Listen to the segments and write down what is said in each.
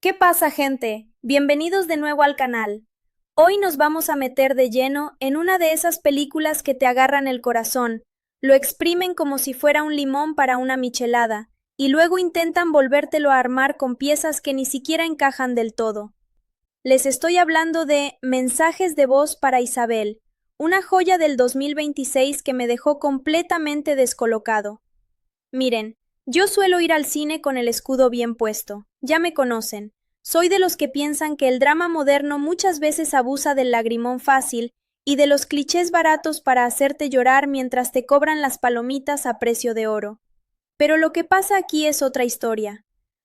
¿Qué pasa, gente? Bienvenidos de nuevo al canal. Hoy nos vamos a meter de lleno en una de esas películas que te agarran el corazón, lo exprimen como si fuera un limón para una michelada, y luego intentan volvértelo a armar con piezas que ni siquiera encajan del todo. Les estoy hablando de Mensajes de voz para Isabel, una joya del 2026 que me dejó completamente descolocado. Miren, yo suelo ir al cine con el escudo bien puesto, ya me conocen. Soy de los que piensan que el drama moderno muchas veces abusa del lagrimón fácil y de los clichés baratos para hacerte llorar mientras te cobran las palomitas a precio de oro. Pero lo que pasa aquí es otra historia.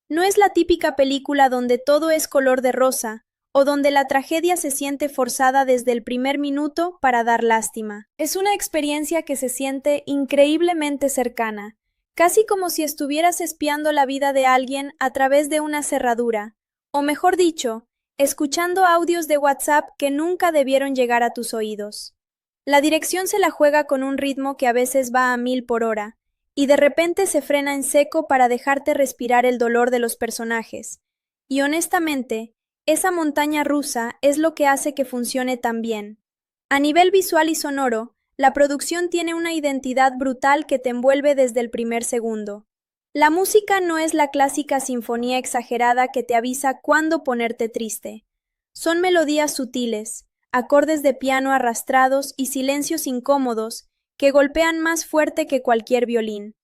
No es la típica película donde todo es color de rosa, o donde la tragedia se siente forzada desde el primer minuto para dar lástima. Es una experiencia que se siente increíblemente cercana, casi como si estuvieras espiando la vida de alguien a través de una cerradura, o mejor dicho, escuchando audios de WhatsApp que nunca debieron llegar a tus oídos. La dirección se la juega con un ritmo que a veces va a 1000 por hora, y de repente se frena en seco para dejarte respirar el dolor de los personajes. Y honestamente, esa montaña rusa es lo que hace que funcione tan bien. A nivel visual y sonoro, la producción tiene una identidad brutal que te envuelve desde el primer segundo. La música no es la clásica sinfonía exagerada que te avisa cuándo ponerte triste. Son melodías sutiles, acordes de piano arrastrados y silencios incómodos que golpean más fuerte que cualquier violín.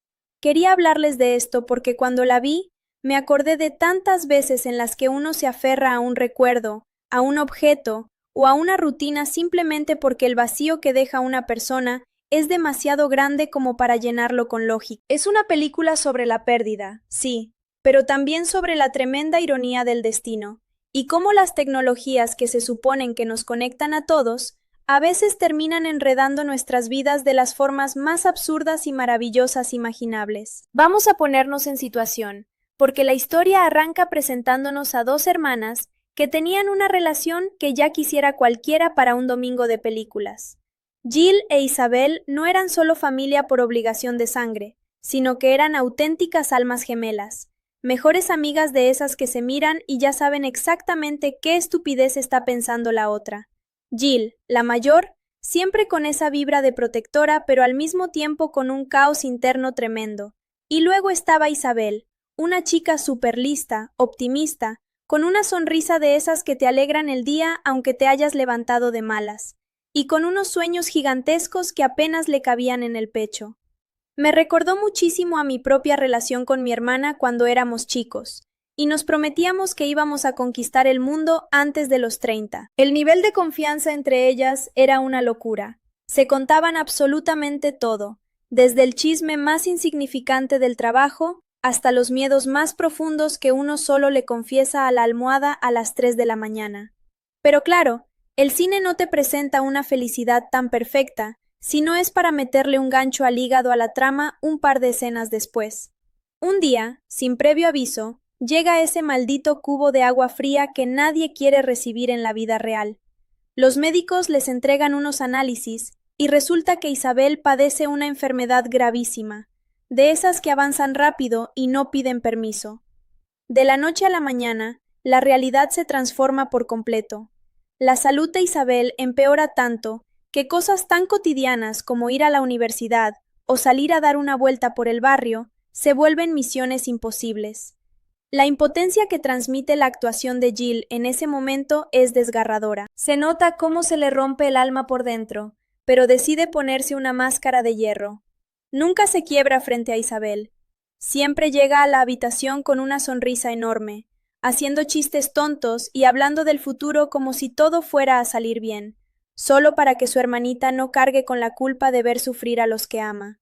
Quería hablarles de esto porque cuando la vi, me acordé de tantas veces en las que uno se aferra a un recuerdo, a un objeto o a una rutina simplemente porque el vacío que deja una persona es demasiado grande como para llenarlo con lógica. Es una película sobre la pérdida, sí, pero también sobre la tremenda ironía del destino, y cómo las tecnologías que se suponen que nos conectan a todos, a veces terminan enredando nuestras vidas de las formas más absurdas y maravillosas imaginables. Vamos a ponernos en situación, porque la historia arranca presentándonos a dos hermanas que tenían una relación que ya quisiera cualquiera para un domingo de películas. Jill e Isabel no eran solo familia por obligación de sangre, sino que eran auténticas almas gemelas, mejores amigas de esas que se miran y ya saben exactamente qué estupidez está pensando la otra. Jill, la mayor, siempre con esa vibra de protectora, pero al mismo tiempo con un caos interno tremendo. Y luego estaba Isabel, una chica súper lista, optimista, con una sonrisa de esas que te alegran el día aunque te hayas levantado de malas, y con unos sueños gigantescos que apenas le cabían en el pecho. Me recordó muchísimo a mi propia relación con mi hermana cuando éramos chicos, y nos prometíamos que íbamos a conquistar el mundo antes de los 30. El nivel de confianza entre ellas era una locura. Se contaban absolutamente todo, desde el chisme más insignificante del trabajo hasta los miedos más profundos que uno solo le confiesa a la almohada a las 3 de la mañana. Pero claro, el cine no te presenta una felicidad tan perfecta, si no es para meterle un gancho al hígado a la trama un par de escenas después. Un día, sin previo aviso, llega ese maldito cubo de agua fría que nadie quiere recibir en la vida real. Los médicos les entregan unos análisis y resulta que Isabel padece una enfermedad gravísima, de esas que avanzan rápido y no piden permiso. De la noche a la mañana, la realidad se transforma por completo. La salud de Isabel empeora tanto que cosas tan cotidianas como ir a la universidad o salir a dar una vuelta por el barrio se vuelven misiones imposibles. La impotencia que transmite la actuación de Jill en ese momento es desgarradora. Se nota cómo se le rompe el alma por dentro, pero decide ponerse una máscara de hierro. Nunca se quiebra frente a Isabel. Siempre llega a la habitación con una sonrisa enorme, haciendo chistes tontos y hablando del futuro como si todo fuera a salir bien, solo para que su hermanita no cargue con la culpa de ver sufrir a los que ama.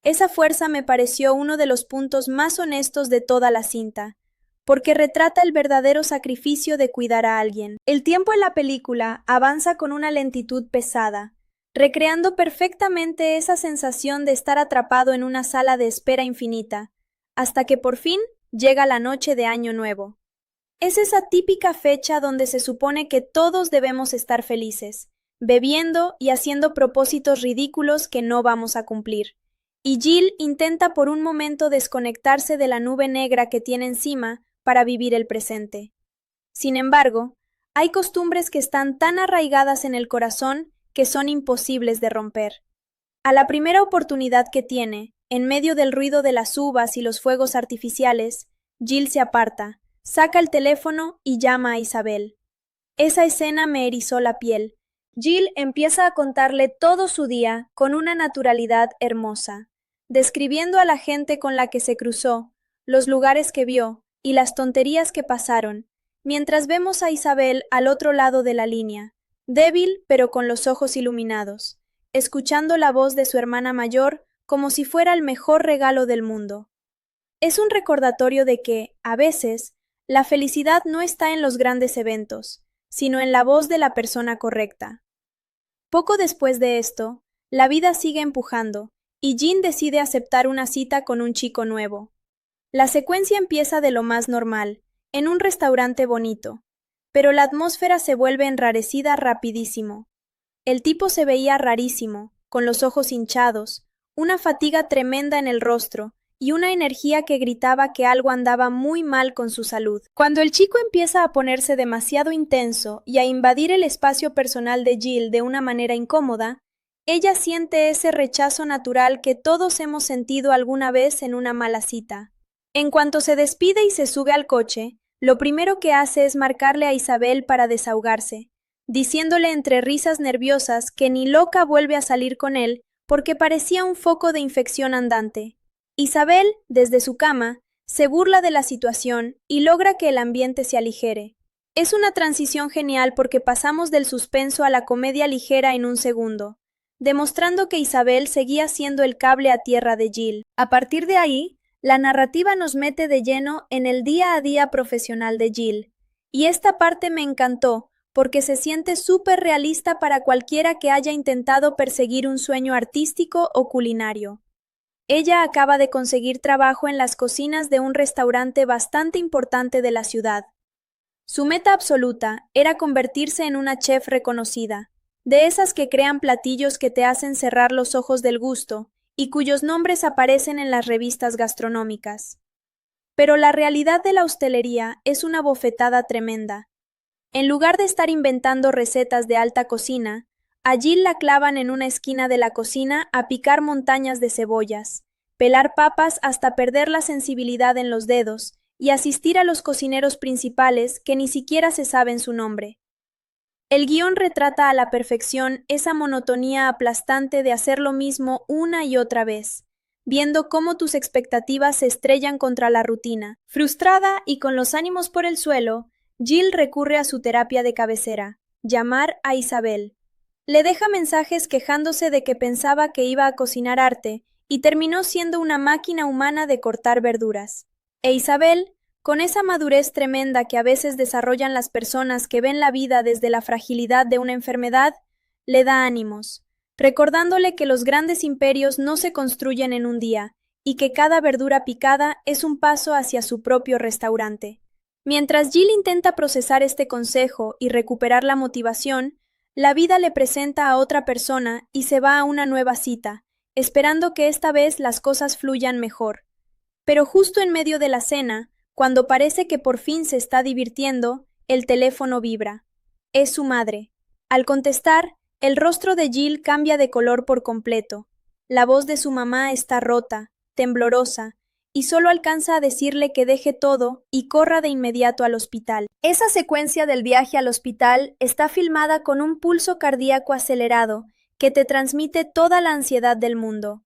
Esa fuerza me pareció uno de los puntos más honestos de toda la cinta, porque retrata el verdadero sacrificio de cuidar a alguien. El tiempo en la película avanza con una lentitud pesada, recreando perfectamente esa sensación de estar atrapado en una sala de espera infinita, hasta que por fin llega la noche de Año Nuevo. Es esa típica fecha donde se supone que todos debemos estar felices, bebiendo y haciendo propósitos ridículos que no vamos a cumplir. Y Jill intenta por un momento desconectarse de la nube negra que tiene encima para vivir el presente. Sin embargo, hay costumbres que están tan arraigadas en el corazón que son imposibles de romper. A la primera oportunidad que tiene, en medio del ruido de las uvas y los fuegos artificiales, Jill se aparta, saca el teléfono y llama a Isabel. Esa escena me erizó la piel. Jill empieza a contarle todo su día con una naturalidad hermosa, describiendo a la gente con la que se cruzó, los lugares que vio y las tonterías que pasaron, mientras vemos a Isabel al otro lado de la línea, débil pero con los ojos iluminados, escuchando la voz de su hermana mayor como si fuera el mejor regalo del mundo. Es un recordatorio de que, a veces, la felicidad no está en los grandes eventos, sino en la voz de la persona correcta. Poco después de esto, la vida sigue empujando, y Jean decide aceptar una cita con un chico nuevo. La secuencia empieza de lo más normal, en un restaurante bonito, pero la atmósfera se vuelve enrarecida rapidísimo. El tipo se veía rarísimo, con los ojos hinchados, una fatiga tremenda en el rostro y una energía que gritaba que algo andaba muy mal con su salud. Cuando el chico empieza a ponerse demasiado intenso y a invadir el espacio personal de Jill de una manera incómoda, ella siente ese rechazo natural que todos hemos sentido alguna vez en una mala cita. En cuanto se despide y se sube al coche, lo primero que hace es marcarle a Isabel para desahogarse, diciéndole entre risas nerviosas que ni loca vuelve a salir con él porque parecía un foco de infección andante. Isabel, desde su cama, se burla de la situación y logra que el ambiente se aligere. Es una transición genial porque pasamos del suspenso a la comedia ligera en un segundo, demostrando que Isabel seguía siendo el cable a tierra de Jill. A partir de ahí, la narrativa nos mete de lleno en el día a día profesional de Jill, y esta parte me encantó porque se siente súper realista para cualquiera que haya intentado perseguir un sueño artístico o culinario. Ella acaba de conseguir trabajo en las cocinas de un restaurante bastante importante de la ciudad. Su meta absoluta era convertirse en una chef reconocida, de esas que crean platillos que te hacen cerrar los ojos del gusto y cuyos nombres aparecen en las revistas gastronómicas. Pero la realidad de la hostelería es una bofetada tremenda. En lugar de estar inventando recetas de alta cocina, a Jill la clavan en una esquina de la cocina a picar montañas de cebollas, pelar papas hasta perder la sensibilidad en los dedos y asistir a los cocineros principales que ni siquiera se saben su nombre. El guión retrata a la perfección esa monotonía aplastante de hacer lo mismo una y otra vez, viendo cómo tus expectativas se estrellan contra la rutina. Frustrada y con los ánimos por el suelo, Jill recurre a su terapia de cabecera, llamar a Isabel. Le deja mensajes quejándose de que pensaba que iba a cocinar arte y terminó siendo una máquina humana de cortar verduras. E Isabel, con esa madurez tremenda que a veces desarrollan las personas que ven la vida desde la fragilidad de una enfermedad, le da ánimos, recordándole que los grandes imperios no se construyen en un día y que cada verdura picada es un paso hacia su propio restaurante. Mientras Jill intenta procesar este consejo y recuperar la motivación, la vida le presenta a otra persona y se va a una nueva cita, esperando que esta vez las cosas fluyan mejor. Pero justo en medio de la cena, cuando parece que por fin se está divirtiendo, el teléfono vibra. Es su madre. Al contestar, el rostro de Jill cambia de color por completo. La voz de su mamá está rota, temblorosa, y solo alcanza a decirle que deje todo y corra de inmediato al hospital. Esa secuencia del viaje al hospital está filmada con un pulso cardíaco acelerado que te transmite toda la ansiedad del mundo.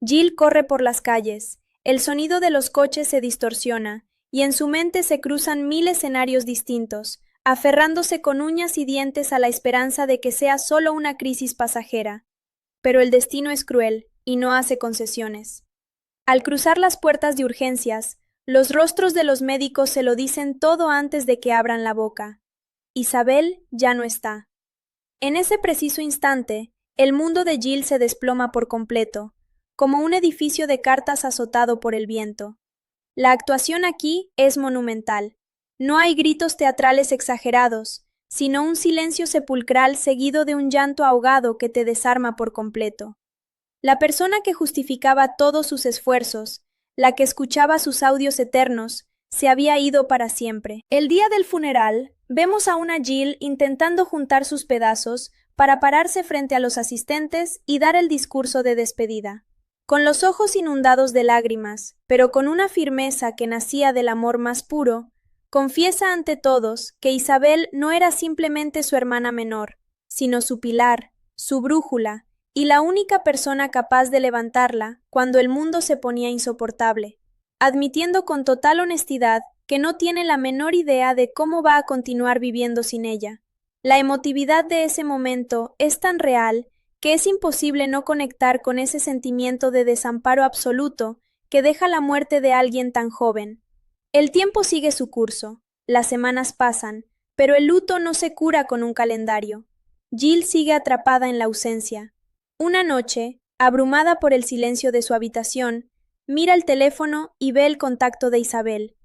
Jill corre por las calles, el sonido de los coches se distorsiona, y en su mente se cruzan 1000 escenarios distintos, aferrándose con uñas y dientes a la esperanza de que sea solo una crisis pasajera. Pero el destino es cruel y no hace concesiones. Al cruzar las puertas de urgencias, los rostros de los médicos se lo dicen todo antes de que abran la boca. Isabel ya no está. En ese preciso instante, el mundo de Jill se desploma por completo, como un edificio de cartas azotado por el viento. La actuación aquí es monumental. No hay gritos teatrales exagerados, sino un silencio sepulcral seguido de un llanto ahogado que te desarma por completo. La persona que justificaba todos sus esfuerzos, la que escuchaba sus audios eternos, se había ido para siempre. El día del funeral, vemos a una Jill intentando juntar sus pedazos para pararse frente a los asistentes y dar el discurso de despedida. Con los ojos inundados de lágrimas, pero con una firmeza que nacía del amor más puro, confiesa ante todos que Isabel no era simplemente su hermana menor, sino su pilar, su brújula, y la única persona capaz de levantarla cuando el mundo se ponía insoportable, admitiendo con total honestidad que no tiene la menor idea de cómo va a continuar viviendo sin ella. La emotividad de ese momento es tan real que es imposible no conectar con ese sentimiento de desamparo absoluto que deja la muerte de alguien tan joven. El tiempo sigue su curso, las semanas pasan, pero el luto no se cura con un calendario. Jill sigue atrapada en la ausencia. Una noche, abrumada por el silencio de su habitación, mira el teléfono y ve el contacto de Isabel.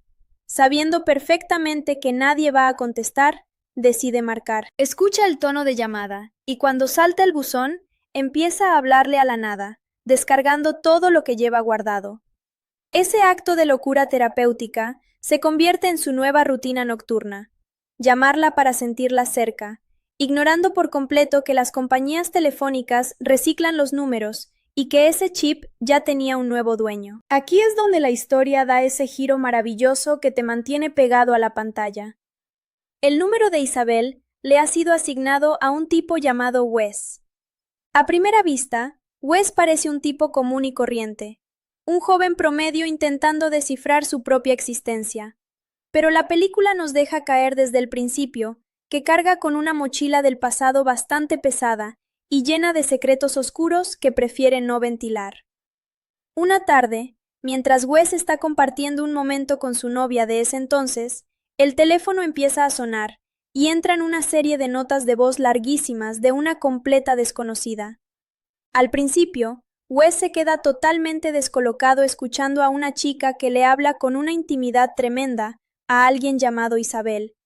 Sabiendo perfectamente que nadie va a contestar, decide marcar. Escucha el tono de llamada, y cuando salta el buzón, empieza a hablarle a la nada, descargando todo lo que lleva guardado. Ese acto de locura terapéutica se convierte en su nueva rutina nocturna. Llamarla para sentirla cerca, ignorando por completo que las compañías telefónicas reciclan los números y que ese chip ya tenía un nuevo dueño. Aquí es donde la historia da ese giro maravilloso que te mantiene pegado a la pantalla. El número de Isabel le ha sido asignado a un tipo llamado Wes. A primera vista, Wes parece un tipo común y corriente, un joven promedio intentando descifrar su propia existencia. Pero la película nos deja caer desde el principio que carga con una mochila del pasado bastante pesada y llena de secretos oscuros que prefiere no ventilar. Una tarde, mientras Wes está compartiendo un momento con su novia de ese entonces, el teléfono empieza a sonar y entran una serie de notas de voz larguísimas de una completa desconocida. Al principio, Wes se queda totalmente descolocado escuchando a una chica que le habla con una intimidad tremenda a alguien llamado Isabel.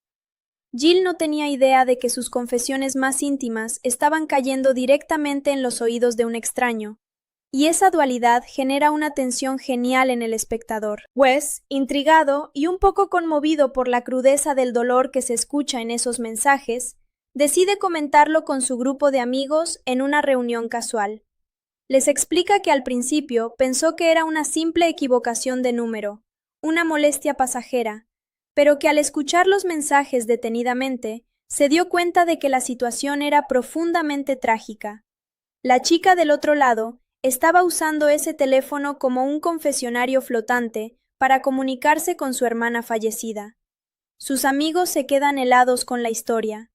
Jill no tenía idea de que sus confesiones más íntimas estaban cayendo directamente en los oídos de un extraño, y esa dualidad genera una tensión genial en el espectador. Wes, intrigado y un poco conmovido por la crudeza del dolor que se escucha en esos mensajes, decide comentarlo con su grupo de amigos en una reunión casual. Les explica que al principio pensó que era una simple equivocación de número, una molestia pasajera, pero que al escuchar los mensajes detenidamente, se dio cuenta de que la situación era profundamente trágica. La chica del otro lado estaba usando ese teléfono como un confesionario flotante para comunicarse con su hermana fallecida. Sus amigos se quedan helados con la historia.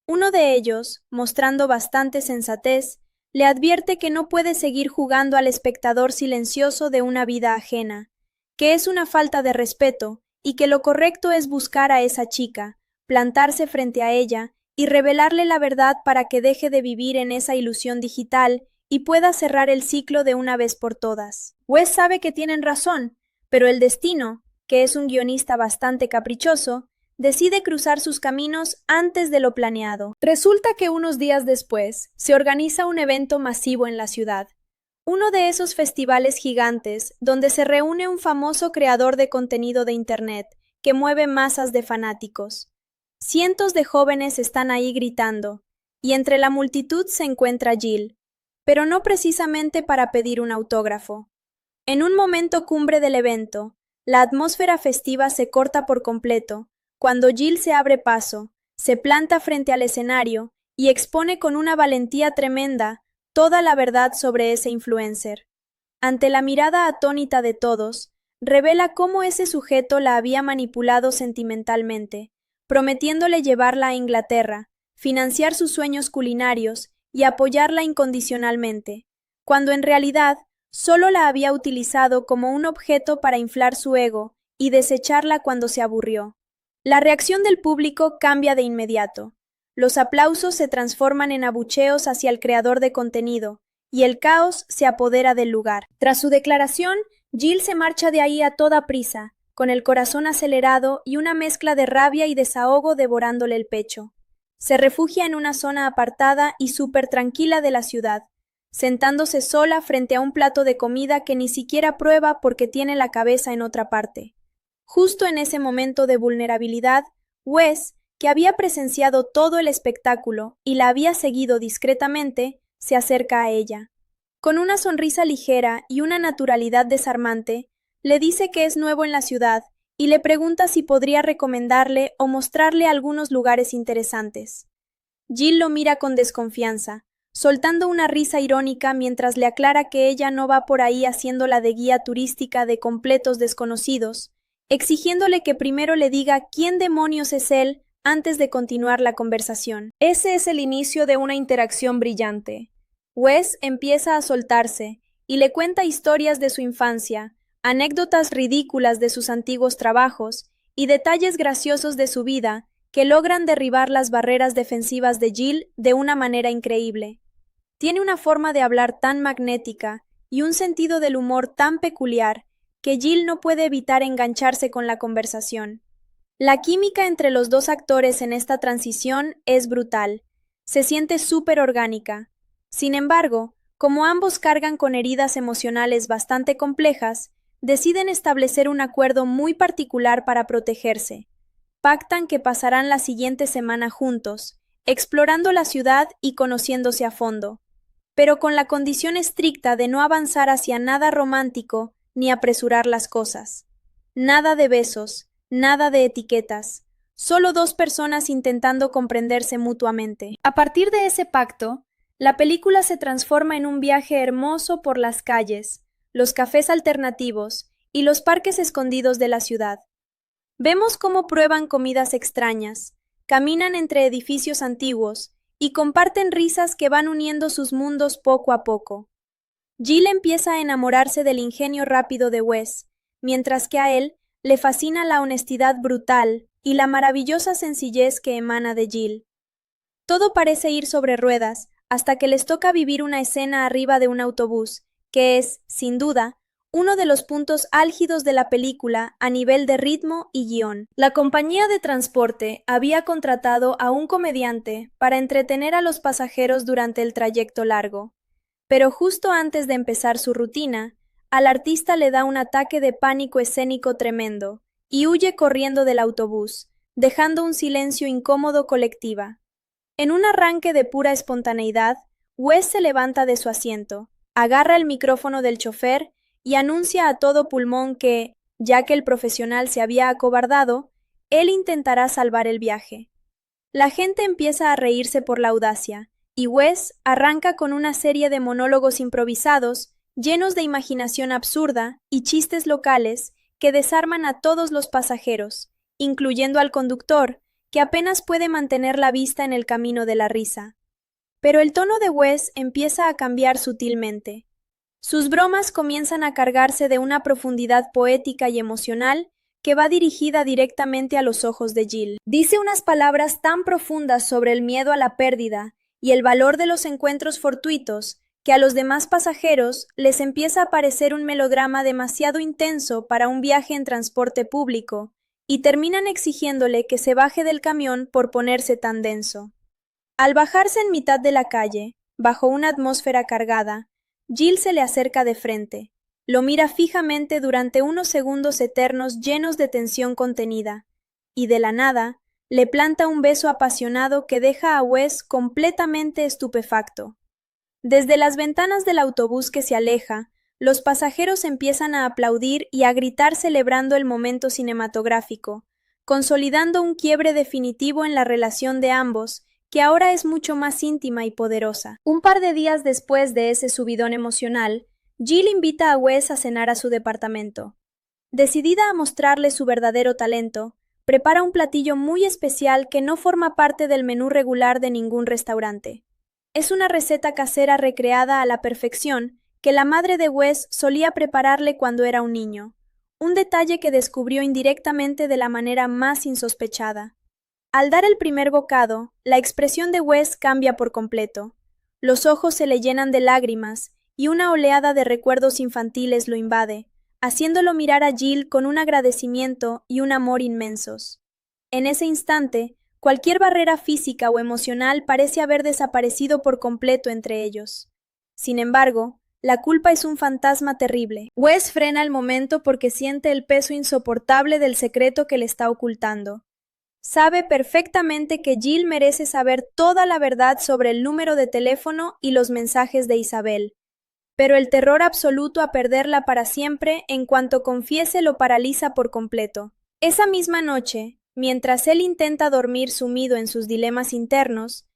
Uno de ellos, mostrando bastante sensatez, le advierte que no puede seguir jugando al espectador silencioso de una vida ajena, que es una falta de respeto y que lo correcto es buscar a esa chica, plantarse frente a ella y revelarle la verdad para que deje de vivir en esa ilusión digital y pueda cerrar el ciclo de una vez por todas. Wes sabe que tienen razón, pero el destino, que es un guionista bastante caprichoso, decide cruzar sus caminos antes de lo planeado. Resulta que unos días después se organiza un evento masivo en la ciudad, uno de esos festivales gigantes donde se reúne un famoso creador de contenido de Internet que mueve masas de fanáticos. Cientos de jóvenes están ahí gritando, y entre la multitud se encuentra Jill, pero no precisamente para pedir un autógrafo. En un momento cumbre del evento, la atmósfera festiva se corta por completo, cuando Jill se abre paso, se planta frente al escenario y expone con una valentía tremenda toda la verdad sobre ese influencer. Ante la mirada atónita de todos, revela cómo ese sujeto la había manipulado sentimentalmente, prometiéndole llevarla a Inglaterra, financiar sus sueños culinarios y apoyarla incondicionalmente, cuando en realidad solo la había utilizado como un objeto para inflar su ego y desecharla cuando se aburrió. La reacción del público cambia de inmediato. Los aplausos se transforman en abucheos hacia el creador de contenido, y el caos se apodera del lugar. Tras su declaración, Jill se marcha de ahí a toda prisa, con el corazón acelerado y una mezcla de rabia y desahogo devorándole el pecho. Se refugia en una zona apartada y súper tranquila de la ciudad, sentándose sola frente a un plato de comida que ni siquiera prueba porque tiene la cabeza en otra parte. Justo en ese momento de vulnerabilidad, Wes, que había presenciado todo el espectáculo y la había seguido discretamente, se acerca a ella. Con una sonrisa ligera y una naturalidad desarmante, le dice que es nuevo en la ciudad y le pregunta si podría recomendarle o mostrarle algunos lugares interesantes. Jill lo mira con desconfianza, soltando una risa irónica mientras le aclara que ella no va por ahí haciéndola de guía turística de completos desconocidos, exigiéndole que primero le diga quién demonios es él antes de continuar la conversación. Ese es el inicio de una interacción brillante. Wes empieza a soltarse y le cuenta historias de su infancia, anécdotas ridículas de sus antiguos trabajos y detalles graciosos de su vida que logran derribar las barreras defensivas de Jill de una manera increíble. Tiene una forma de hablar tan magnética y un sentido del humor tan peculiar que Jill no puede evitar engancharse con la conversación. La química entre los dos actores en esta transición es brutal. Se siente súper orgánica. Sin embargo, como ambos cargan con heridas emocionales bastante complejas, deciden establecer un acuerdo muy particular para protegerse. Pactan que pasarán la siguiente semana juntos, explorando la ciudad y conociéndose a fondo, pero con la condición estricta de no avanzar hacia nada romántico ni apresurar las cosas. Nada de besos, nada de etiquetas, solo dos personas intentando comprenderse mutuamente. A partir de ese pacto, la película se transforma en un viaje hermoso por las calles, los cafés alternativos y los parques escondidos de la ciudad. Vemos cómo prueban comidas extrañas, caminan entre edificios antiguos y comparten risas que van uniendo sus mundos poco a poco. Jill empieza a enamorarse del ingenio rápido de Wes, mientras que a él le fascina la honestidad brutal y la maravillosa sencillez que emana de Jill. Todo parece ir sobre ruedas hasta que les toca vivir una escena arriba de un autobús, que es, sin duda, uno de los puntos álgidos de la película a nivel de ritmo y guión. La compañía de transporte había contratado a un comediante para entretener a los pasajeros durante el trayecto largo. Pero justo antes de empezar su rutina, al artista le da un ataque de pánico escénico tremendo y huye corriendo del autobús, dejando un silencio incómodo colectiva. En un arranque de pura espontaneidad, Wes se levanta de su asiento, agarra el micrófono del chofer y anuncia a todo pulmón que, ya que el profesional se había acobardado, él intentará salvar el viaje. La gente empieza a reírse por la audacia, y Wes arranca con una serie de monólogos improvisados, llenos de imaginación absurda y chistes locales que desarman a todos los pasajeros, incluyendo al conductor, que apenas puede mantener la vista en el camino de la risa. Pero el tono de Wes empieza a cambiar sutilmente. Sus bromas comienzan a cargarse de una profundidad poética y emocional que va dirigida directamente a los ojos de Jill. Dice unas palabras tan profundas sobre el miedo a la pérdida y el valor de los encuentros fortuitos que a los demás pasajeros les empieza a parecer un melodrama demasiado intenso para un viaje en transporte público, y terminan exigiéndole que se baje del camión por ponerse tan denso. Al bajarse en mitad de la calle, bajo una atmósfera cargada, Jill se le acerca de frente, lo mira fijamente durante unos segundos eternos llenos de tensión contenida, y de la nada, le planta un beso apasionado que deja a Wes completamente estupefacto. Desde las ventanas del autobús que se aleja, los pasajeros empiezan a aplaudir y a gritar celebrando el momento cinematográfico, consolidando un quiebre definitivo en la relación de ambos, que ahora es mucho más íntima y poderosa. Un par de días después de ese subidón emocional, Jill invita a Wes a cenar a su departamento. Decidida a mostrarle su verdadero talento, prepara un platillo muy especial que no forma parte del menú regular de ningún restaurante. Es una receta casera recreada a la perfección que la madre de Wes solía prepararle cuando era un niño, un detalle que descubrió indirectamente de la manera más insospechada. Al dar el primer bocado, la expresión de Wes cambia por completo. Los ojos se le llenan de lágrimas y una oleada de recuerdos infantiles lo invade, haciéndolo mirar a Jill con un agradecimiento y un amor inmensos. En ese instante, cualquier barrera física o emocional parece haber desaparecido por completo entre ellos. Sin embargo, la culpa es un fantasma terrible. Wes frena el momento porque siente el peso insoportable del secreto que le está ocultando. Sabe perfectamente que Jill merece saber toda la verdad sobre el número de teléfono y los mensajes de Isabel, pero el terror absoluto a perderla para siempre en cuanto confiese lo paraliza por completo. Esa misma noche, mientras él intenta dormir sumido en sus dilemas internos,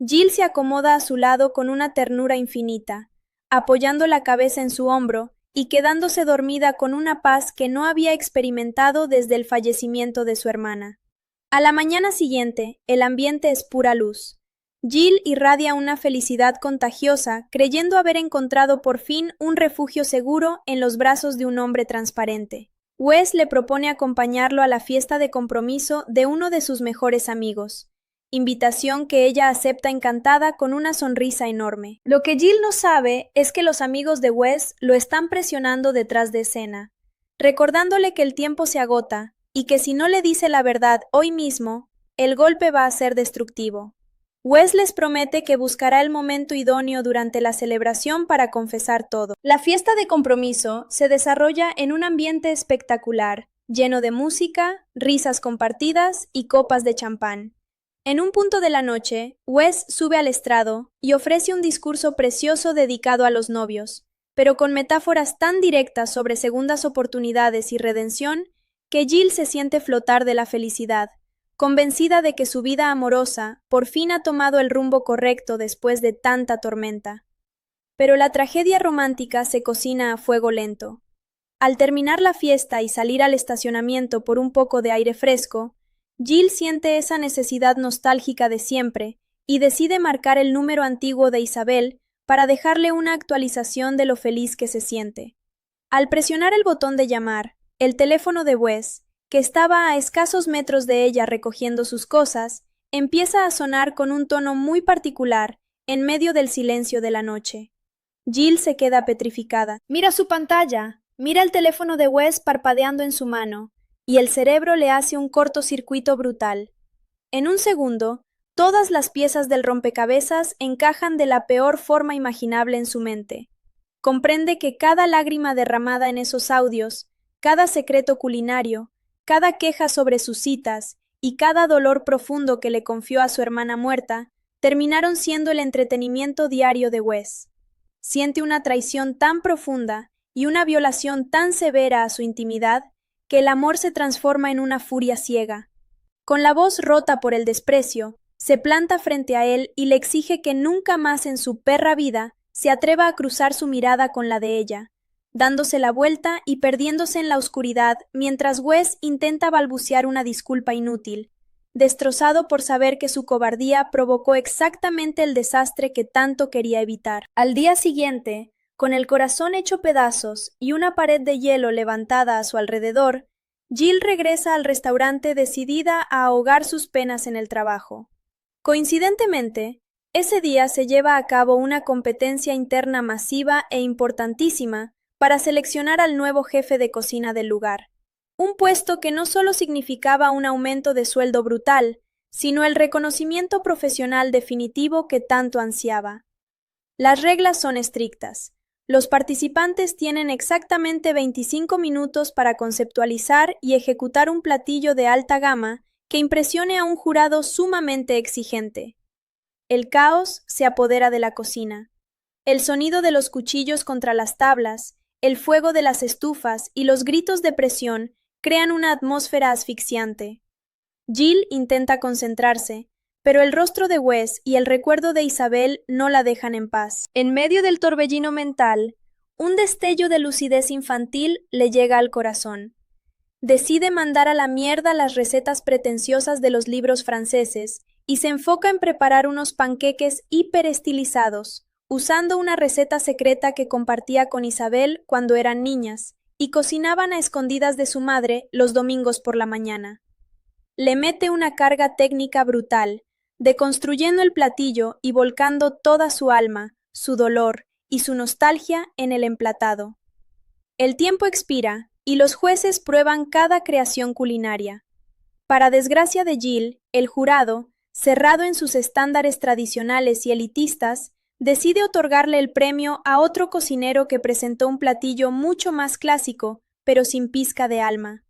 Jill se acomoda a su lado con una ternura infinita, apoyando la cabeza en su hombro y quedándose dormida con una paz que no había experimentado desde el fallecimiento de su hermana. A la mañana siguiente, el ambiente es pura luz. Jill irradia una felicidad contagiosa, creyendo haber encontrado por fin un refugio seguro en los brazos de un hombre transparente. Wes le propone acompañarlo a la fiesta de compromiso de uno de sus mejores amigos, invitación que ella acepta encantada con una sonrisa enorme. Lo que Jill no sabe es que los amigos de Wes lo están presionando detrás de escena, recordándole que el tiempo se agota y que si no le dice la verdad hoy mismo, el golpe va a ser destructivo. Wes les promete que buscará el momento idóneo durante la celebración para confesar todo. La fiesta de compromiso se desarrolla en un ambiente espectacular, lleno de música, risas compartidas y copas de champán. En un punto de la noche, Wes sube al estrado y ofrece un discurso precioso dedicado a los novios, pero con metáforas tan directas sobre segundas oportunidades y redención que Jill se siente flotar de la felicidad, convencida de que su vida amorosa por fin ha tomado el rumbo correcto después de tanta tormenta. Pero la tragedia romántica se cocina a fuego lento. Al terminar la fiesta y salir al estacionamiento por un poco de aire fresco, Jill siente esa necesidad nostálgica de siempre y decide marcar el número antiguo de Isabel para dejarle una actualización de lo feliz que se siente. Al presionar el botón de llamar, el teléfono de Wes, que estaba a escasos metros de ella recogiendo sus cosas, empieza a sonar con un tono muy particular en medio del silencio de la noche. Jill se queda petrificada. Mira su pantalla, mira el teléfono de Wes parpadeando en su mano, y el cerebro le hace un cortocircuito brutal. En un segundo, todas las piezas del rompecabezas encajan de la peor forma imaginable en su mente. Comprende que cada lágrima derramada en esos audios, cada secreto culinario, cada queja sobre sus citas y cada dolor profundo que le confió a su hermana muerta, terminaron siendo el entretenimiento diario de Wes. Siente una traición tan profunda y una violación tan severa a su intimidad que el amor se transforma en una furia ciega. Con la voz rota por el desprecio, se planta frente a él y le exige que nunca más en su perra vida se atreva a cruzar su mirada con la de ella, dándose la vuelta y perdiéndose en la oscuridad mientras Wes intenta balbucear una disculpa inútil, destrozado por saber que su cobardía provocó exactamente el desastre que tanto quería evitar. Al día siguiente, con el corazón hecho pedazos y una pared de hielo levantada a su alrededor, Jill regresa al restaurante decidida a ahogar sus penas en el trabajo. Coincidentemente, ese día se lleva a cabo una competencia interna masiva e importantísima para seleccionar al nuevo jefe de cocina del lugar. Un puesto que no solo significaba un aumento de sueldo brutal, sino el reconocimiento profesional definitivo que tanto ansiaba. Las reglas son estrictas. Los participantes tienen exactamente 25 minutos para conceptualizar y ejecutar un platillo de alta gama que impresione a un jurado sumamente exigente. El caos se apodera de la cocina. El sonido de los cuchillos contra las tablas, el fuego de las estufas y los gritos de presión crean una atmósfera asfixiante. Jill intenta concentrarse, pero el rostro de Wes y el recuerdo de Isabel no la dejan en paz. En medio del torbellino mental, un destello de lucidez infantil le llega al corazón. Decide mandar a la mierda las recetas pretenciosas de los libros franceses y se enfoca en preparar unos panqueques hiperestilizados, usando una receta secreta que compartía con Isabel cuando eran niñas y cocinaban a escondidas de su madre los domingos por la mañana. Le mete una carga técnica brutal, deconstruyendo el platillo y volcando toda su alma, su dolor y su nostalgia en el emplatado. El tiempo expira y los jueces prueban cada creación culinaria. Para desgracia de Jill, el jurado, cerrado en sus estándares tradicionales y elitistas, decide otorgarle el premio a otro cocinero que presentó un platillo mucho más clásico, pero sin pizca de alma.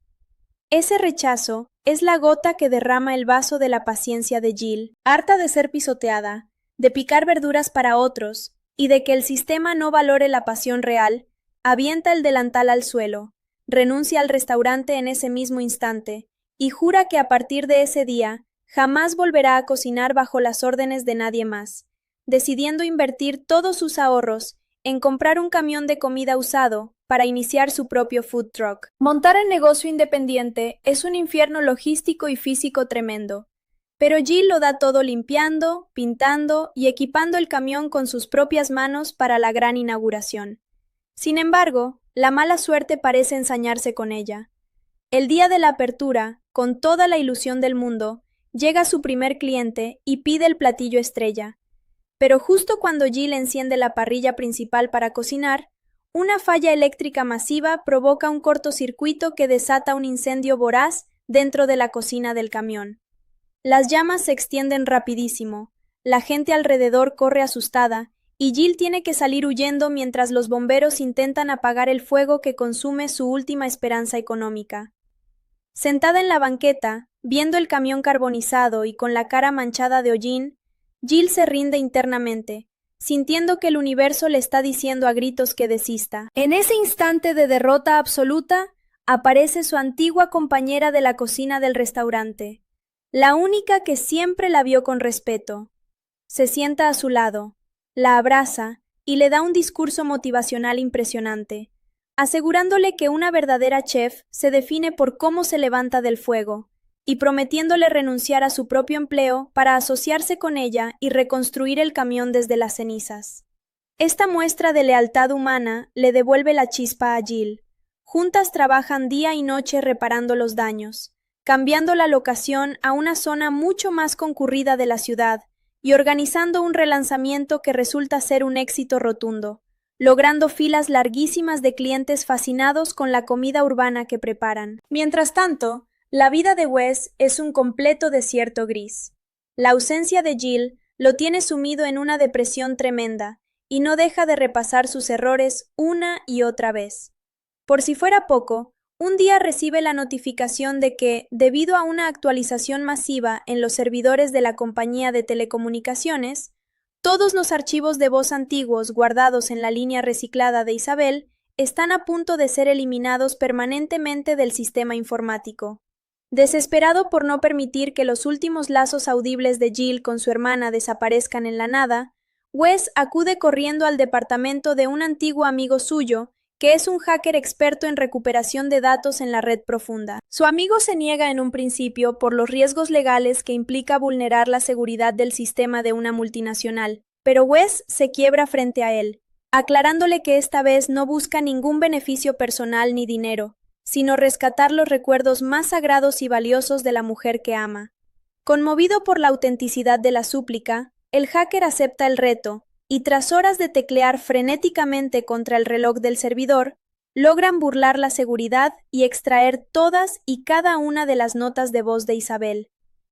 Ese rechazo es la gota que derrama el vaso de la paciencia de Jill, harta de ser pisoteada, de picar verduras para otros y de que el sistema no valore la pasión real. Avienta el delantal al suelo, renuncia al restaurante en ese mismo instante y jura que a partir de ese día jamás volverá a cocinar bajo las órdenes de nadie más, decidiendo invertir todos sus ahorros en comprar un camión de comida usado para iniciar su propio food truck. Montar el negocio independiente es un infierno logístico y físico tremendo, pero Jill lo da todo limpiando, pintando y equipando el camión con sus propias manos para la gran inauguración. Sin embargo, la mala suerte parece ensañarse con ella. El día de la apertura, con toda la ilusión del mundo, llega su primer cliente y pide el platillo estrella. Pero justo cuando Jill enciende la parrilla principal para cocinar, una falla eléctrica masiva provoca un cortocircuito que desata un incendio voraz dentro de la cocina del camión. Las llamas se extienden rapidísimo, la gente alrededor corre asustada, y Jill tiene que salir huyendo mientras los bomberos intentan apagar el fuego que consume su última esperanza económica. Sentada en la banqueta, viendo el camión carbonizado y con la cara manchada de hollín, Jill se rinde internamente, sintiendo que el universo le está diciendo a gritos que desista. En ese instante de derrota absoluta, aparece su antigua compañera de la cocina del restaurante, la única que siempre la vio con respeto. Se sienta a su lado, la abraza y le da un discurso motivacional impresionante, asegurándole que una verdadera chef se define por cómo se levanta del fuego, y prometiéndole renunciar a su propio empleo para asociarse con ella y reconstruir el camión desde las cenizas. Esta muestra de lealtad humana le devuelve la chispa a Jill. Juntas trabajan día y noche reparando los daños, cambiando la locación a una zona mucho más concurrida de la ciudad y organizando un relanzamiento que resulta ser un éxito rotundo, logrando filas larguísimas de clientes fascinados con la comida urbana que preparan. Mientras tanto, la vida de Wes es un completo desierto gris. La ausencia de Jill lo tiene sumido en una depresión tremenda y no deja de repasar sus errores una y otra vez. Por si fuera poco, un día recibe la notificación de que, debido a una actualización masiva en los servidores de la compañía de telecomunicaciones, todos los archivos de voz antiguos guardados en la línea reciclada de Isabel están a punto de ser eliminados permanentemente del sistema informático. Desesperado por no permitir que los últimos lazos audibles de Jill con su hermana desaparezcan en la nada, Wes acude corriendo al departamento de un antiguo amigo suyo, que es un hacker experto en recuperación de datos en la red profunda. Su amigo se niega en un principio por los riesgos legales que implica vulnerar la seguridad del sistema de una multinacional, pero Wes se quiebra frente a él, aclarándole que esta vez no busca ningún beneficio personal ni dinero, sino rescatar los recuerdos más sagrados y valiosos de la mujer que ama. Conmovido por la autenticidad de la súplica, el hacker acepta el reto, y tras horas de teclear frenéticamente contra el reloj del servidor, logran burlar la seguridad y extraer todas y cada una de las notas de voz de Isabel.